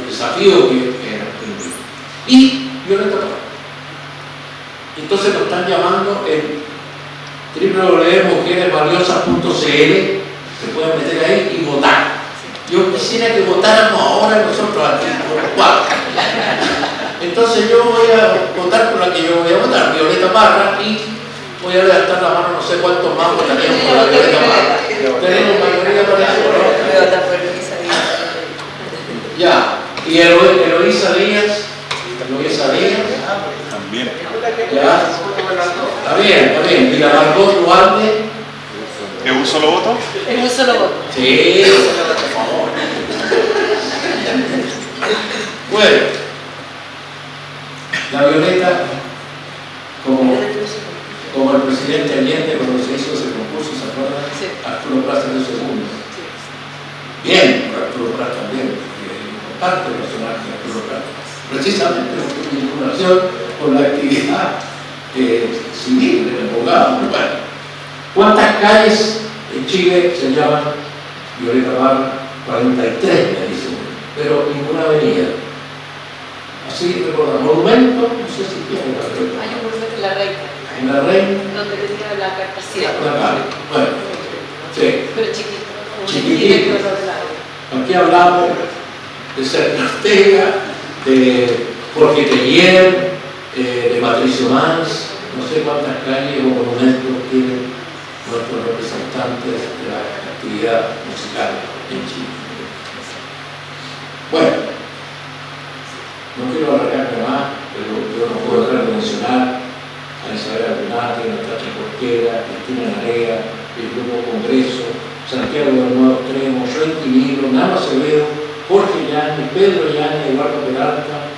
desafío que y Violeta Parra. Entonces nos están llamando en www.mujeresvaliosas.cl, se pueden meter ahí y votar. Yo quisiera que votáramos ahora nosotros aquí, por los cuatro. Entonces yo voy a votar por la que yo voy a votar, Violeta Parra, y voy a levantar la mano, no sé cuántos más votaríamos por la Violeta Parra. Tenemos mayoría para eso, ¿no? Ya, y Eloísa Díaz. También. Ya, está bien. Y la Margot Duarte. ¿Es un solo voto? Es un solo voto. Sí, por favor. Bueno, la Violeta, como el presidente Allende cuando se hizo ese concurso, ¿se acuerdan? Sí. Arturo Prat de segundo. Bien, por Arturo Prat también, importante personaje de Arturo Prat. Precisamente por su vinculación con la actividad civil del abogado. Bueno, ¿cuántas calles en Chile se llaman Violeta Parra? 43, me dicen, pero ninguna avenida. Así recordamos. Monumento, no sé si tiene la Violeta. Hay un monumento en La Reina. En La Reina. Donde tenía la carta ciega. Bueno, sí. Pero chiquito. Chiquitito. Aquí hablamos de Sergio Ortega, de Jorge Teller, de Patricio Mans, no sé cuántas calles o monumentos tienen nuestros representantes de la actividad musical en Chile. Bueno, no quiero alargarme más, pero yo no puedo dejar de mencionar a Isabel Albinati, Natacha Porquera, Cristina Narea, el Grupo Congreso, Santiago del Nuevo Extremo, Joel Quinilo, Nalo Acevedo, Jorge Llanes, Pedro Llanes, Eduardo Peralta,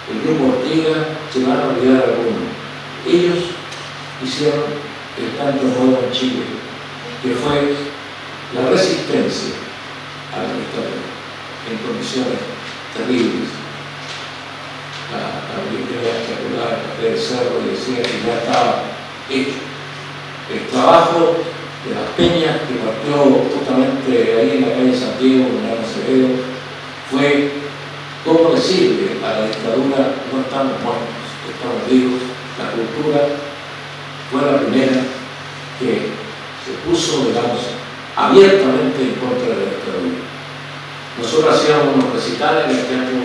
el Grupo Ortega, se van a olvidar algunos. Ellos hicieron el canto nuevo en Chile, que fue la resistencia a la dictadura en condiciones terribles. La Biblia espectacular, el Cerro, decía que ya estaba hecho. El trabajo de las peñas que partió justamente ahí en la calle Santiago, con Nalo Acevedo, fue cómo decirle a la dictadura: no estamos muertos, estamos vivos. La cultura fue la primera que se puso, digamos, a abiertamente en contra de la dictadura. Nosotros hacíamos unos recitales en el teatro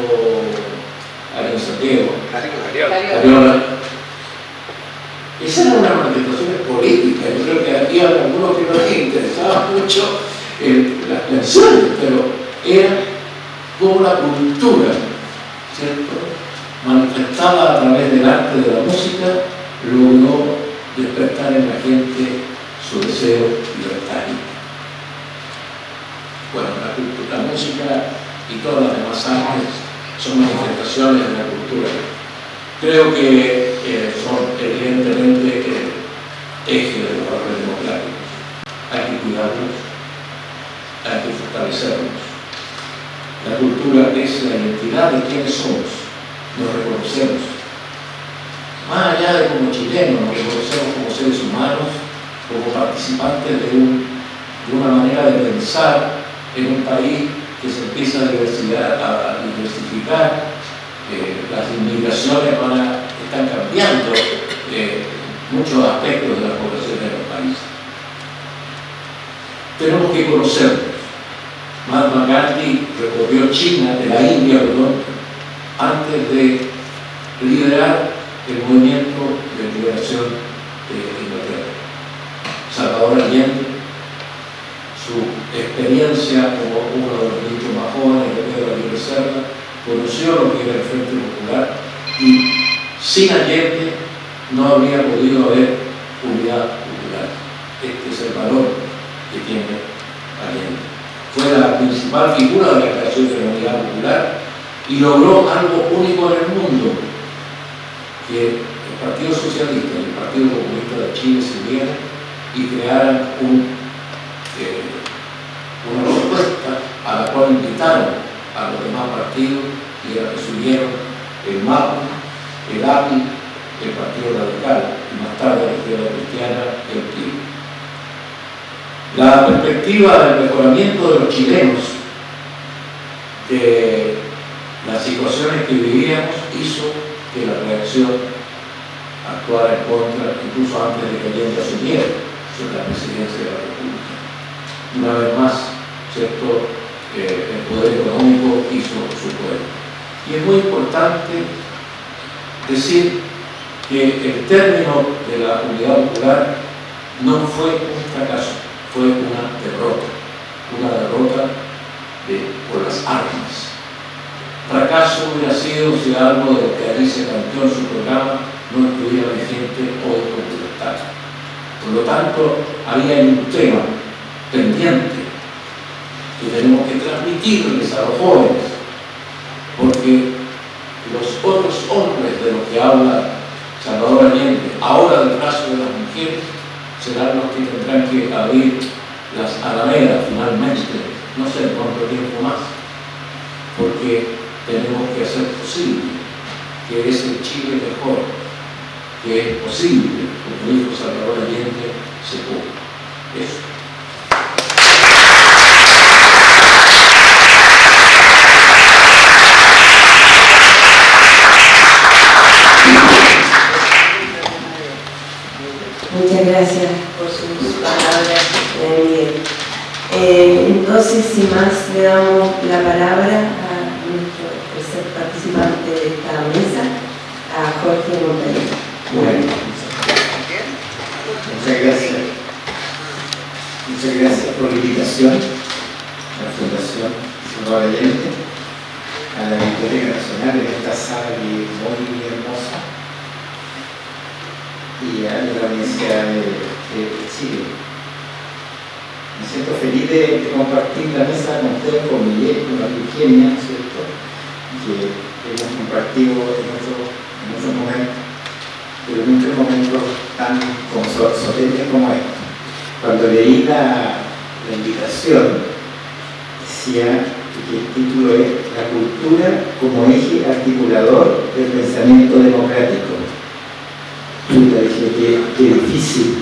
ahí en Santiago, Cariola. Esas eran unas manifestaciones políticas. Yo creo que había algunos que no les interesaba mucho las canciones, pero era como la cultura, ¿cierto?, manifestada a través del arte de la música, logró despertar en la gente su deseo libertario. Bueno, la música y todas las demás artes son manifestaciones de la cultura. Creo que son evidentemente el eje de los valores democráticos. Hay que cuidarlos, hay que fortalecerlos. La cultura es la identidad de quienes somos, nos reconocemos. Más allá de como chilenos, nos reconocemos como seres humanos, como participantes de una manera de pensar en un país que se empieza a diversificar. Las inmigraciones están cambiando muchos aspectos de la población de los países. Tenemos que conocernos. Mahatma Gandhi recorrió China, de la India, antes de liderar el movimiento de liberación de Inglaterra. Salvador Allende, su experiencia como uno de los ministros más jóvenes de Pedro Aguirre Cerda, conoció lo que era el Frente Popular y sin Allende no habría podido haber unidad popular. Este es el valor que tiene Allende. Fue la principal figura de la creación de la unidad popular y logró algo único en el mundo, que el Partido Socialista y el Partido Comunista de Chile se unieran y crearan una propuesta a la cual invitaron a los demás partidos y a los que se unieron el MAPU, el API, el Partido Radical y más tarde la Izquierda Cristiana y el PRI. La perspectiva del mejoramiento de los chilenos de las situaciones que vivíamos hizo que la reacción actuara en contra, incluso antes de que Allende asumiera sobre la presidencia de la República. Una vez más, ¿cierto?, el poder económico hizo su poder. Y es muy importante decir que el término de la unidad popular no fue un fracaso, fue una derrota por las armas. Fracaso hubiera sido si algo de lo que Alicia planteó en su programa no estuviera vigente hoy con libertad. Por lo tanto, había un tema pendiente que tenemos que transmitirles a los jóvenes, porque los otros hombres de los que habla Salvador Allende, ahora del caso de las mujeres, serán los que tendrán que abrir las alamedas finalmente, no sé cuánto tiempo más, porque tenemos que hacer posible que ese Chile mejor, que es posible, como dijo Salvador Allende, se cumpla. Eso. Muchas gracias por sus palabras, Miguel. Entonces, sin más, le damos la palabra a nuestro tercer participante de esta mesa, a Jorge Montañez. Bueno, muchas gracias. Muchas gracias por la invitación a la Fundación Salvador Allende, a la Biblioteca Nacional en esta sala que es muy hermosa, y a la Universidad de Chile. Me siento feliz de compartir la mesa con ustedes, con Miguel, con la Eugenia, ¿cierto?, que hemos compartido en otros momentos, pero en muchos momentos tan solemnes como estos. Cuando leí la invitación, decía que el título es La cultura como eje articulador del pensamiento democrático. Puta, dije, qué difícil.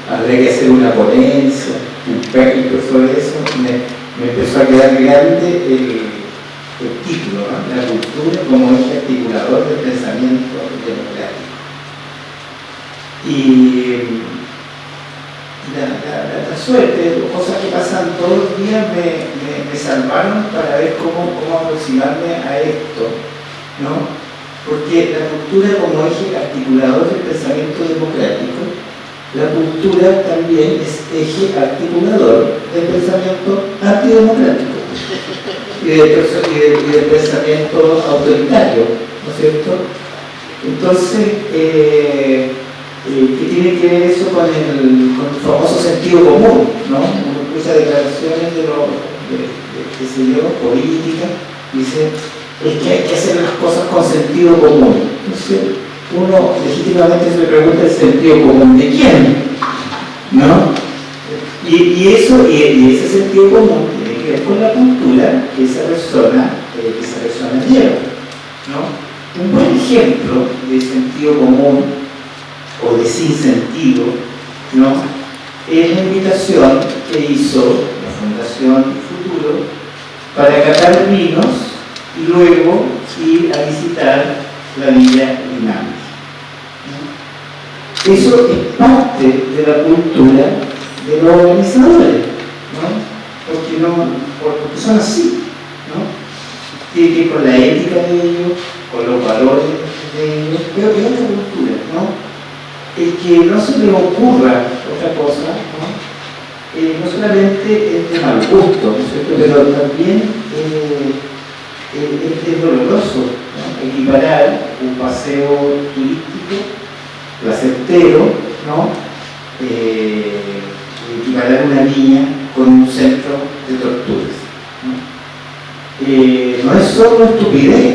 Habría que hacer una ponencia, un perito sobre eso. Me empezó a quedar grande el título, ¿no? La cultura como eje articulador del pensamiento democrático. Y la suerte, cosas que pasan todos los días me salvaron para ver cómo aproximarme a esto, ¿no? Porque la cultura como eje articulador del pensamiento democrático, la cultura también es eje articulador del pensamiento antidemocrático y del pensamiento autoritario, ¿no es cierto? Entonces, ¿qué tiene que ver eso con el famoso sentido común, ¿no? Uno escucha declaraciones qué sé yo, políticas, dice, es que hay que hacer las cosas con sentido común. Entonces, uno legítimamente se pregunta el sentido común de quién, ¿no? Y ese sentido común tiene que ver con la cultura que esa persona lleva, ¿no? Un buen ejemplo de sentido común o de sinsentido, ¿no? Es la invitación que hizo la Fundación Futuro para catar vinos y luego ir a visitar la Villa Linares. Eso es parte de la cultura de los organizadores, ¿no? Porque son así, ¿no? Tiene que ver con la ética de ellos, con los valores de ellos, pero que es otra cultura, ¿no? El que no se le ocurra otra cosa, ¿no? No solamente es de mal gusto, ¿no es cierto? Pero también es doloroso, ¿no? Equiparar un paseo turístico placentero, ¿no? Equiparar una niña con un centro de torturas, ¿no? No es solo estupidez,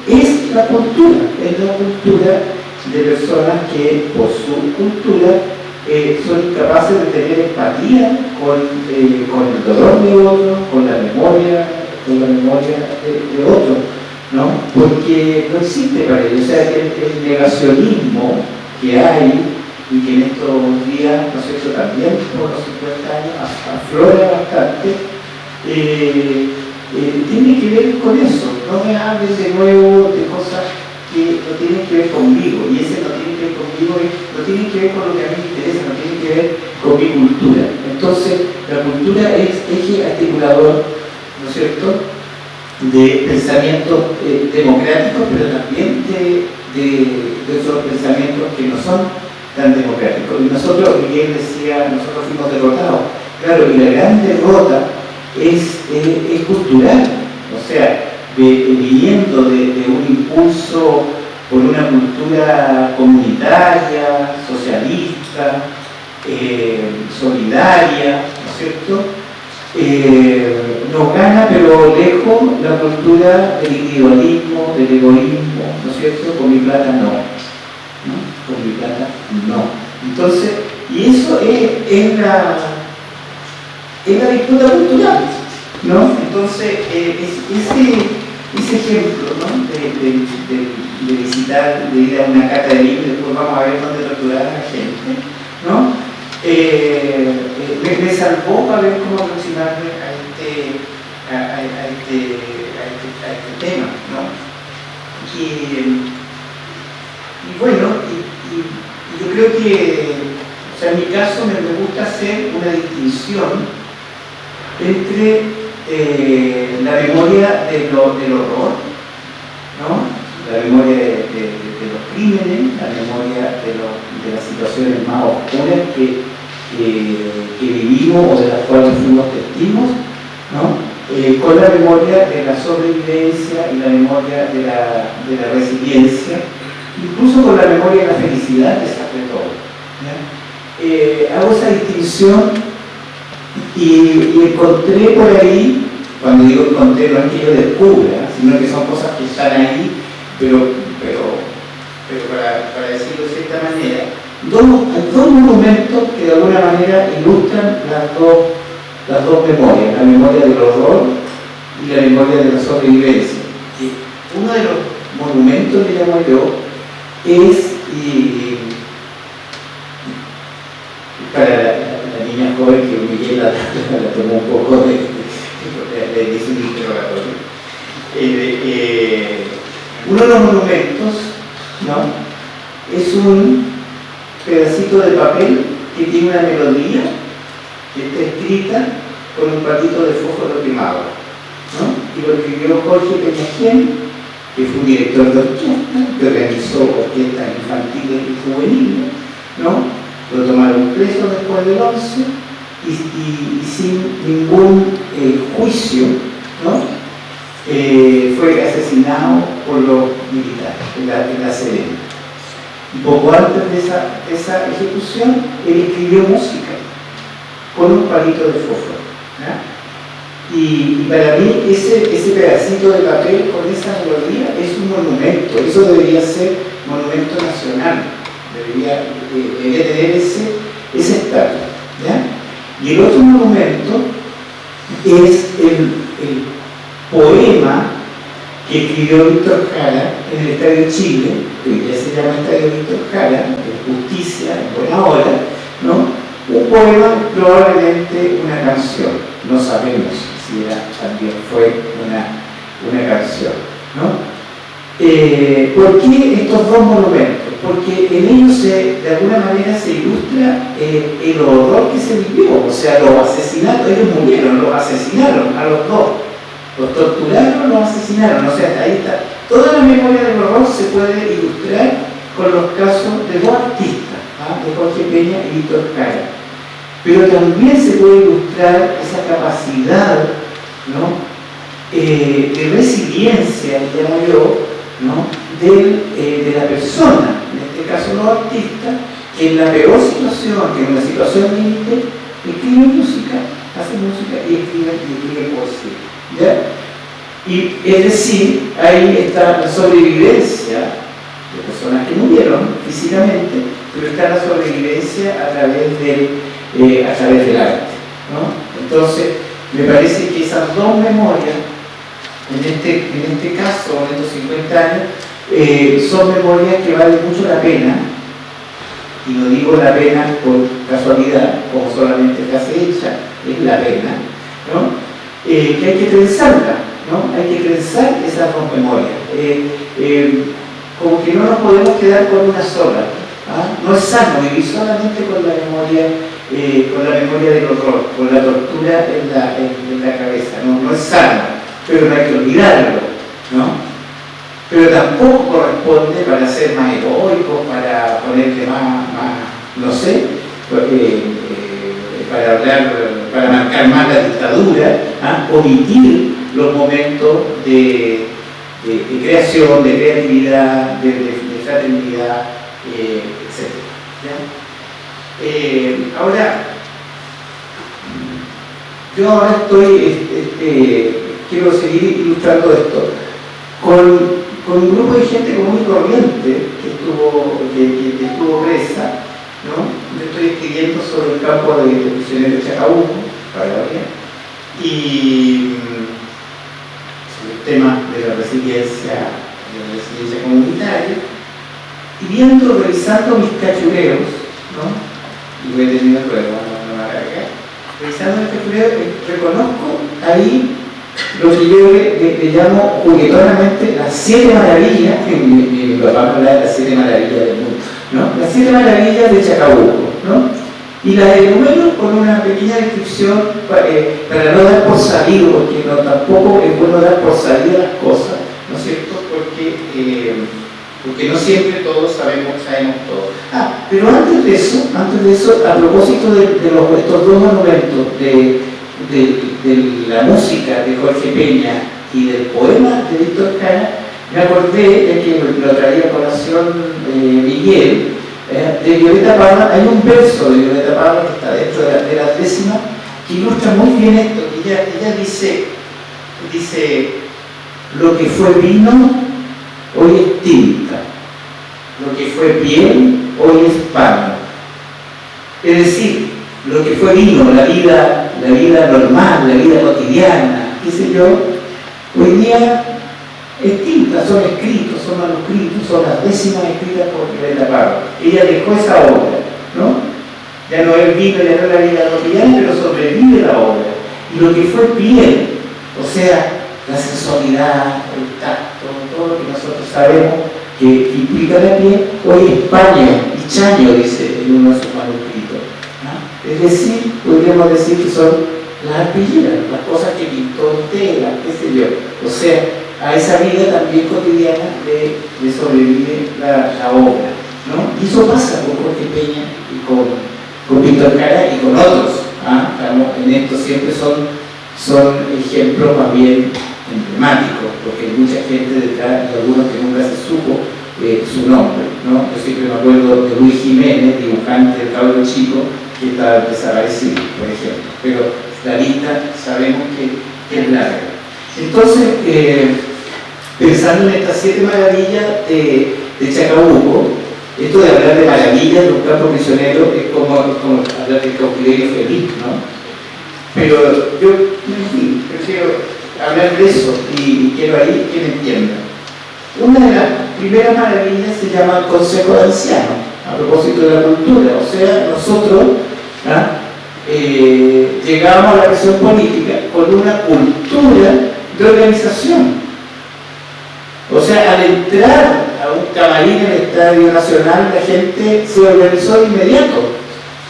es la cultura de personas que por su cultura son incapaces de tener empatía con el dolor de otro, con la memoria de otro, ¿no? Porque no existe para ellos. O sea, el negacionismo que hay y que en estos días, ¿no es cierto?, también por los 50 años aflora bastante, tiene que ver con eso. No me hablen de nuevo de cosas que no tienen que ver conmigo, y ese no tiene que ver conmigo, no tiene que ver con lo que a mí me interesa, no tiene que ver con mi cultura. Entonces, la cultura es eje articulador, ¿no es cierto?, de pensamientos democráticos, pero también de otros pensamientos que no son tan democráticos. Y nosotros, Miguel decía, nosotros fuimos derrotados. Claro, y la gran derrota es cultural, o sea, viniendo de un impulso por una cultura comunitaria, socialista, solidaria, ¿no es cierto? Nos gana, pero lejos, la cultura del individualismo, del egoísmo, ¿no es cierto? Con mi plata no, con mi plata no. Entonces, y eso es la disputa cultural, ¿no? Entonces, ese ejemplo, ¿no? de visitar, de ir a una cata de vino y después vamos a ver dónde torturar a la gente, ¿no? Me salvó para ver cómo aproximarme a este tema, ¿no? Y bueno, yo creo que, o sea, en mi caso me gusta hacer una distinción entre la memoria del horror, ¿no? La memoria de los crímenes, la memoria de las situaciones más oscuras que vivimos o de las cuales fuimos testigos, ¿no? Con la memoria de la sobrevivencia y la memoria de la resiliencia, incluso con la memoria de la felicidad que se hace todo, ¿ya? Hago esa distinción y encontré por ahí, cuando digo encontré, no es que yo descubra, sino que son cosas que están ahí, pero para decirlo de cierta manera, dos monumentos que de alguna manera ilustran las dos memorias, la memoria del horror y la memoria de la sobrevivencia. Y uno de los monumentos, le llamo yo, es, para la niña joven que Miguel la tomó un poco, le hizo un interrogatorio. Uno de los monumentos, ¿no?, es un pedacito de papel que tiene una melodía escrita con un patito de fósforo quemado, ¿no? Y lo escribió Jorge Peñajén, que fue un director de orquesta, que organizó orquestas infantiles y juveniles, ¿no? Lo tomaron preso después del 11 y sin ningún juicio, ¿no? Fue asesinado por los militares en la Serena. Y poco antes de esa ejecución, él escribió música con un palito de fósforo, ¿no? Y para mí ese pedacito de papel con esa melodía es un monumento. Eso debería ser monumento nacional, debería tener ese estatus, ¿ya? Y el otro monumento es el poema que escribió Víctor Jara en el Estadio Chile, que ya se llama Estadio Víctor Jara, de Justicia, en buena hora, ¿no? Un poema, probablemente una canción, no sabemos si también fue una canción, ¿no? ¿Por qué estos dos monumentos? Porque en ellos de alguna manera se ilustra el horror que se vivió, o sea, los asesinatos, ellos murieron, los asesinaron a los dos. Los torturaron, los asesinaron, o sea, ahí está. Toda la memoria del horror se puede ilustrar con los casos de dos artistas, de Jorge Peña y Víctor Jara. Pero también se puede ilustrar esa capacidad, ¿no? De resiliencia, llamo yo, ¿no? De la persona, en este caso los artistas, que en la peor situación, que en una situación límite, escriben música, hacen música y escriben poesía. ¿Ya? Y es decir, ahí está la sobrevivencia de personas que murieron físicamente, pero está la sobrevivencia a través del arte, ¿no? Entonces, me parece que esas dos memorias, en este caso, en estos 50 años, son memorias que valen mucho la pena, y no digo la pena por casualidad, como solamente frase hecha, es la pena, ¿no? Que hay que pensarla, ¿no? Hay que pensar esas dos memorias. Como que no nos podemos quedar con una sola. No es sano vivir solamente con la memoria del horror, con la tortura en la cabeza. No es sano, pero no hay que olvidarlo, ¿no? Pero tampoco corresponde para ser más heroico, para ponerte más no sé, para marcar más la dictadura, omitir los momentos de creación, de creatividad, de fraternidad, etc. Ahora, yo ahora quiero seguir ilustrando esto con un grupo de gente común y corriente que estuvo presa, ¿no? Yo estoy escribiendo sobre el campo de prisioneros de Chacabuco, para variar, y sobre el tema de la resiliencia comunitaria, y revisando mis cachureos, ¿no? Y voy a terminar luego, no me alargar. Revisando mis cachureos, reconozco ahí lo que yo le llamo juguetonamente las 7 maravillas, que mi papá habla de las 7 maravillas del mundo, ¿no? Las 7 maravillas de Chacabuco, ¿no? Y las enumero con una pequeña descripción para no dar por sabido, porque tampoco es bueno dar por sabido las cosas, ¿no es cierto? Porque no siempre todos sabemos todo. Pero antes de eso, a propósito de estos dos monumentos de la música de Jorge Peña y del poema de Víctor Jara, me acordé de que lo traía a colación Miguel, de Violeta Parra. Hay un verso de Violeta Parra que está dentro de la décima que ilustra muy bien esto. Ella dice, lo que fue vino hoy es tinta, lo que fue piel hoy es paño. Es decir, lo que fue vino, la vida normal, la vida cotidiana, qué sé yo, hoy día es tinta, son escritos, son manuscritos, son las décimas escritas por Violeta Parra. Ella dejó esa obra, ¿no? Ya no es vino, ya no es la vida cotidiana, pero sobrevive la obra. Y lo que fue piel, o sea, la sensualidad, el tacto, todo lo que nosotros sabemos que implica la piel, hoy es paño y chaño, dice en uno de sus manuscritos. Es decir, podríamos decir que son las arpilleras, las cosas que pintó Tela, qué sé yo. O sea, a esa vida también cotidiana le sobrevive la obra, ¿no? Y eso pasa con Jorge Peña y con Víctor Jara y con otros. En esto siempre son ejemplos más bien emblemáticos, porque hay mucha gente detrás y algunos que nunca se supo su nombre, ¿no? Yo siempre me acuerdo de Luis Jiménez, dibujante del Cabro Chico, que está desaparecido, por ejemplo, pero la lista sabemos que es larga. Entonces, pensando en estas 7 maravillas de Chacabuco, esto de hablar de maravillas de un campo prisionero es como hablar de cautiverio feliz, ¿no? Pero yo, en fin, prefiero hablar de eso y quiero ahí que me entiendan. Una de las primeras maravillas se llama el Consejo de Ancianos, a propósito de la cultura. O sea, nosotros llegamos a la presión política con una cultura de organización. O sea, al entrar a un camarín en el Estadio Nacional, la gente se organizó de inmediato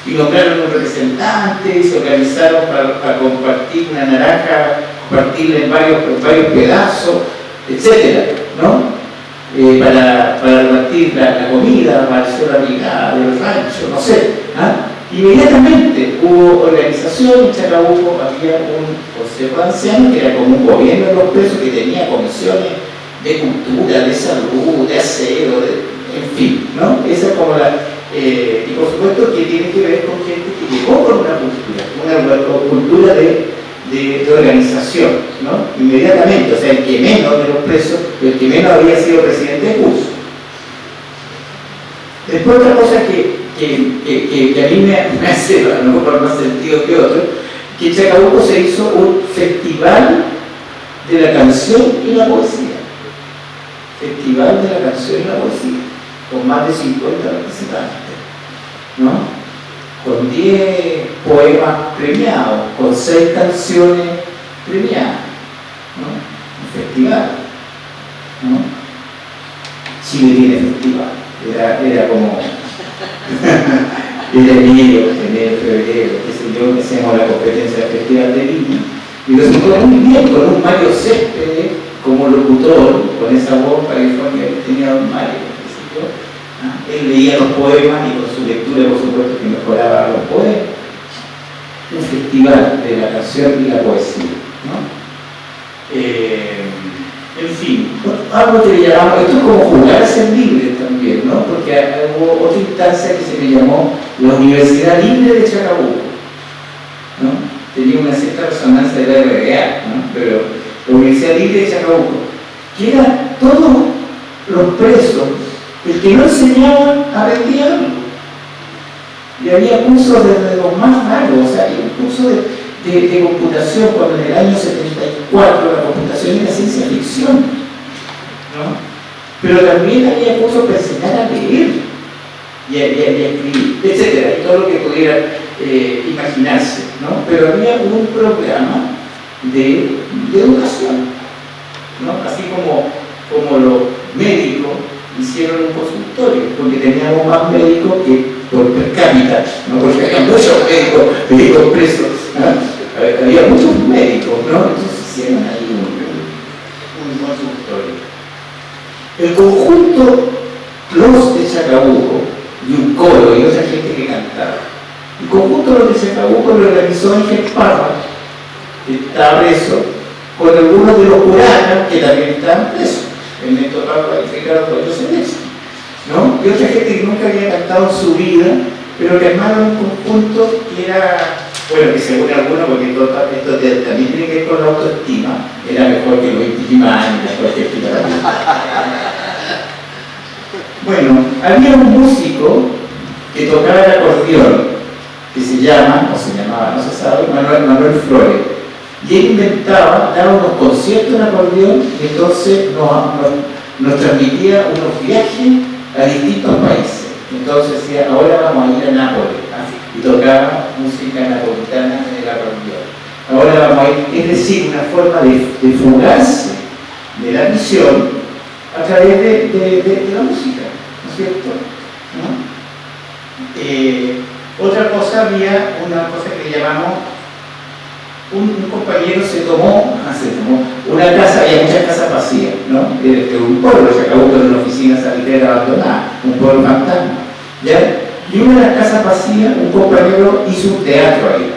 y nombraron un representante y se organizaron para compartir una naranja, compartirla en varios pedazos, etcétera, ¿no? Para repartir la comida, apareció la brigada del rancho, no sé. Inmediatamente hubo organización. En Chacabuco había un consejo de ancianos que era como un gobierno de los presos que tenía comisiones de cultura, de salud, de aseo, en fin, ¿no? Esa es como y por supuesto que tiene que ver con gente que llegó con una cultura de organización, ¿no? Inmediatamente, o sea, el que menos de los presos, el que menos había sido presidente de curso. Después otra cosa que a mí me hace, a lo mejor más sentido que otro, que en Chacabuco se hizo un festival de la canción y la poesía. Festival de la canción y la poesía, con más de 50 participantes, ¿no? Con 10 poemas premiados, con 6 canciones premiadas, ¿no? Un festival, ¿no? Chile tiene festival, era como era enero, febrero, qué sé yo, que hacíamos la competencia del Festival de Viña, y resultó muy bien con un Mario Céspedes como locutor, con esa voz california que tenía Don Mario, qué sé yo. Él leía los poemas y con su lectura, por supuesto, que mejoraba los poemas. Un festival de la canción y la poesía, ¿no? En fin, algo que le llamamos, esto es como jugar a ser libre también, ¿no? Porque hubo otra instancia que se le llamó la Universidad Libre de Chacabuco, ¿no? Tenía una cierta resonancia de la RDA, ¿no? Pero la Universidad Libre de Chacabuco, que era todos los presos, el que no enseñaba aprendía algo. Y había cursos desde los más largos, o sea, había un curso de computación, cuando en el año 74 la computación era ciencia ficción, ¿no? Pero también había cursos para enseñar a leer y a escribir, etcétera, y todo lo que pudiera imaginarse, ¿no? Pero había un programa de educación, ¿no? Así como los médicos hicieron un consultorio, porque teníamos más médicos que por per cápita, ¿no? Porque había muchos médicos presos, ¿no? Había muchos médicos, ¿no? Entonces hicieron ahí un consultorio. El conjunto Los de Chacabuco y un coro y otra gente que cantaba. El conjunto Los de Chacabuco lo organizó Ángel Parra, que estaba preso, con algunos de los curanos que también estaban presos. Ernesto Parra y Ricardo Celeste, ¿no? Y otra gente que nunca había cantado en su vida, pero que armaron un conjunto que era, bueno, que según algunos, porque esto también tiene que ver con la autoestima, era mejor que los Intilimani, mejor que Bueno, había un músico que tocaba el acordeón, que se llamaba, no se sabe, Manuel Flores. Y él inventaba, daba unos conciertos en acordeón y entonces nos transmitía unos viajes a distintos países. Entonces decía, ahora vamos a ir a Nápoles, y tocaba música napolitana en el acordeón. Ahora vamos a ir, es decir, una forma de fugarse de la misión a través de la música, ¿no es cierto? ¿No? Otra cosa, había una cosa que llamamos, un compañero se tomó una casa, había muchas casas vacías, ¿no? De un pueblo, se acabó con una oficina sanitaria abandonada, un pueblo fantasma, ¿ya? Y una de las casas vacías, un compañero hizo un teatro ahí,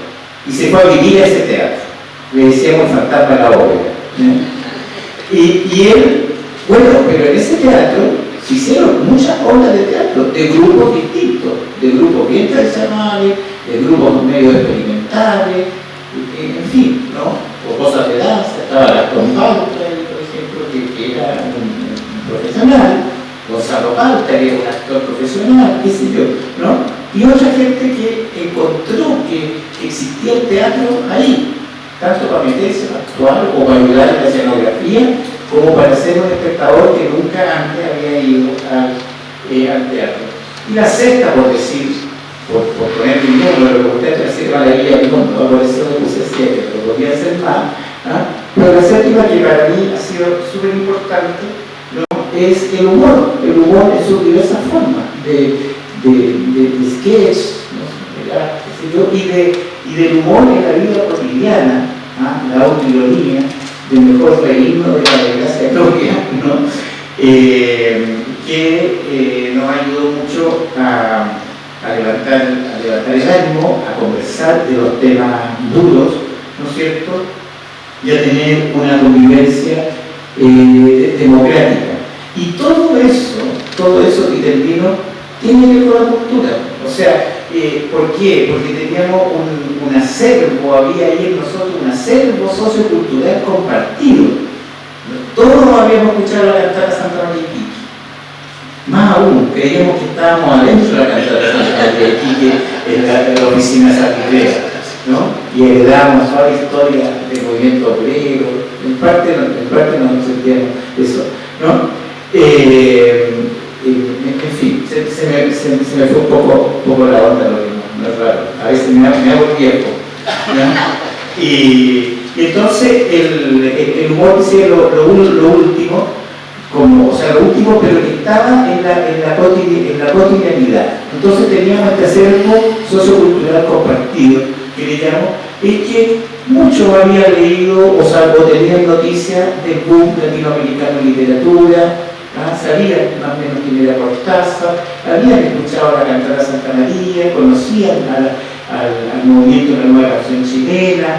y se fue a vivir a ese teatro. Le decíamos el fantasma de la ópera, ¿ya? Y él, bueno, pero en ese teatro se hicieron muchas obras de teatro, de grupos distintos, de grupos bien tradicionales, de grupos medio experimentales, en fin, ¿no? O cosas de danza, estaba Gastón Palta, por ejemplo, que era un profesional, Gonzalo Palta, que era un actor profesional, qué sé yo, ¿no? Y otra gente que encontró que existía el teatro ahí, tanto para meterse, para actuar, o para ayudar en la escenografía, como para ser un espectador que nunca antes había ido al teatro. Y la sexta, por decir, por poner un número, lo que ustedes hacían a la guía del mundo, por eso me puse 7, pero podría ser más, ¿ah? Pero la séptima, que para mí ha sido súper importante, ¿no? Es el humor en sus diversas formas, de sketch, ¿no? y del humor en la vida cotidiana, ¿ah? La autoironía, del mejor reírnos de la desgracia propia, ¿no? Que nos ayudó mucho a levantar el ánimo, a conversar de los temas duros, ¿no es cierto? Y a tener una convivencia democrática. Y todo eso que terminó, tiene que ver con la cultura. O sea, ¿por qué? Porque teníamos un acervo, había ahí en nosotros un acervo sociocultural compartido. Todos habíamos escuchado la cantata Santa María de Iquique. Más aún, creíamos que estábamos adentro de la cantata Santa María de Iquique en la oficina de San Miguel, ¿no? Y heredamos toda la historia del movimiento obrero, en parte nos sentíamos eso, ¿no? En fin, se me fue un poco la onda, no es raro, a veces me hago viejo, ¿no? Y entonces el humor decía lo último, lo último, pero que estaba en la cotidianidad. Entonces teníamos este acervo sociocultural compartido, que le llamo, es que muchos habían leído o tenían noticias del boom latinoamericano en literatura, sabían más o menos quién era Cortázar, habían escuchado la cantata Santa María, conocían al movimiento de la nueva canción chilena,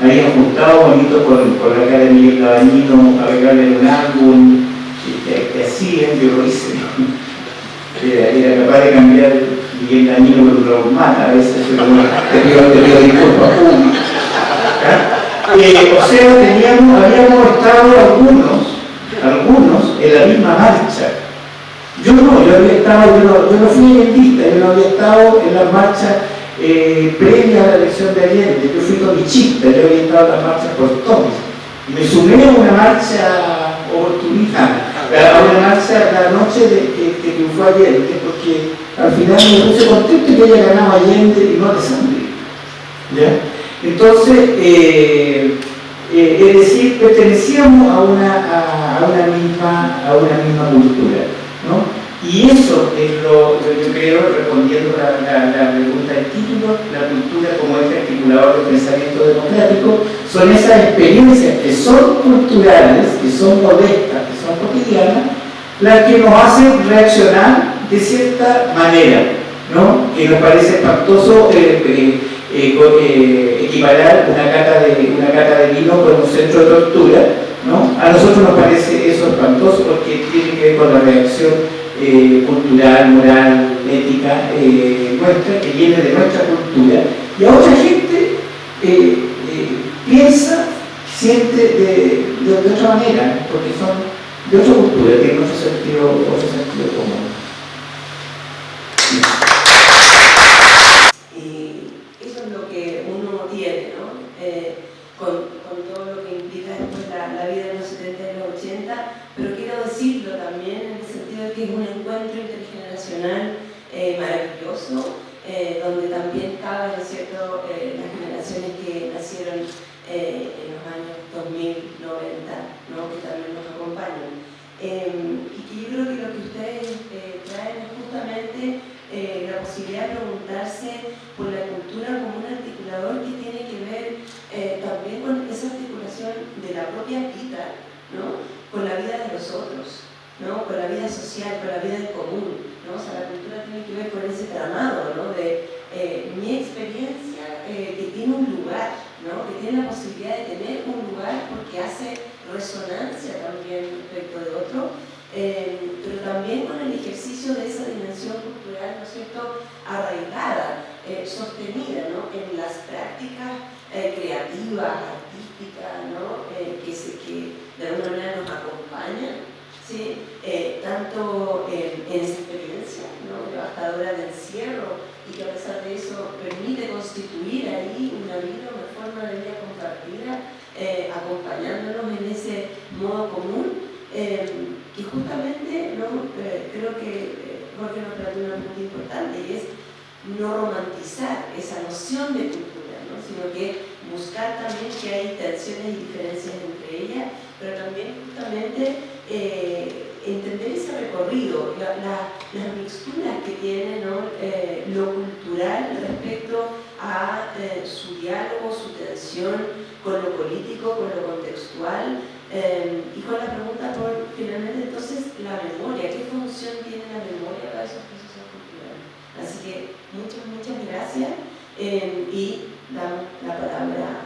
habían juntado bonito con la cara de Miguel Cabañino a pegarle un álbum que hacían, yo lo hice, era capaz de cambiar Miguel Cabañino por un traumata a veces, pero bueno, te pido disculpas públicas. O sea, habíamos estado algunos en la misma marcha. Yo no fui en lista, yo no había estado en las marchas previas a la elección de Allende, yo fui tomichista, yo había estado en las marchas por Tomis. Y me sumé a una marcha oportunista, a una marcha la noche que triunfó Allende, porque al final me puse contento que haya ganado Allende y no de sangre. ¿Ya? Entonces, es decir, pertenecíamos a una misma cultura, ¿no? Y eso es lo que yo creo, respondiendo a la pregunta del título, la cultura como este articulador del pensamiento democrático, son esas experiencias que son culturales, que son modestas, que son cotidianas, las que nos hacen reaccionar de cierta manera, ¿no? Que nos parece espantoso equiparar una cata de vino con un centro de tortura, ¿no? A nosotros nos parece eso espantoso porque tiene que ver con la reacción cultural, moral, ética nuestra, que viene de nuestra cultura, y a otra gente piensa, siente de otra manera, porque son de otra cultura, tienen otro sentido común. Eso es lo que uno tiene, ¿no? Con todo lo que implica después la vida de los 70 y los 80, pero quiero decirlo también en el sentido de que es un encuentro intergeneracional maravilloso, donde también caben, ¿no es cierto?, las generaciones que nacieron en los años 2000, 90, ¿no?, que también nos acompañan. Y que yo creo que lo que ustedes traen es justamente la posibilidad posibilidad de preguntarse por la cultura como un articulador que tiene que ver también con esa articulación de la propia vida, ¿no? Con la vida de los otros, ¿no? Con la vida social, con la vida en común, ¿no? O sea, la cultura tiene que ver con ese tramado, ¿no? De mi experiencia que tiene un lugar, ¿no? Que tiene la posibilidad de tener un lugar porque hace resonancia también respecto de otro, pero también con el ejercicio de esa dimensión cultural, ¿no es cierto?, arraigada, sostenida, ¿no?, en las prácticas creativas, artísticas, ¿no?, que de alguna manera nos acompañan, ¿sí? Tanto en esa experiencia, ¿no?, devastadora de encierro, y que a pesar de eso permite constituir ahí una vida, una forma de vida compartida, acompañándonos en ese modo común, que justamente, ¿no? Creo que Jorge nos planteó un punto importante, y es no romantizar esa noción de cultura, ¿no? Sino que buscar también que hay tensiones y diferencias entre ellas, pero también justamente entender ese recorrido, las mixturas que tiene, ¿no?, lo cultural respecto a su diálogo, su tensión con lo político, con lo contextual, y con la pregunta por, finalmente, entonces, la memoria, ¿qué función tiene la memoria para esos procesos culturales? Así que muchas gracias, y damos la palabra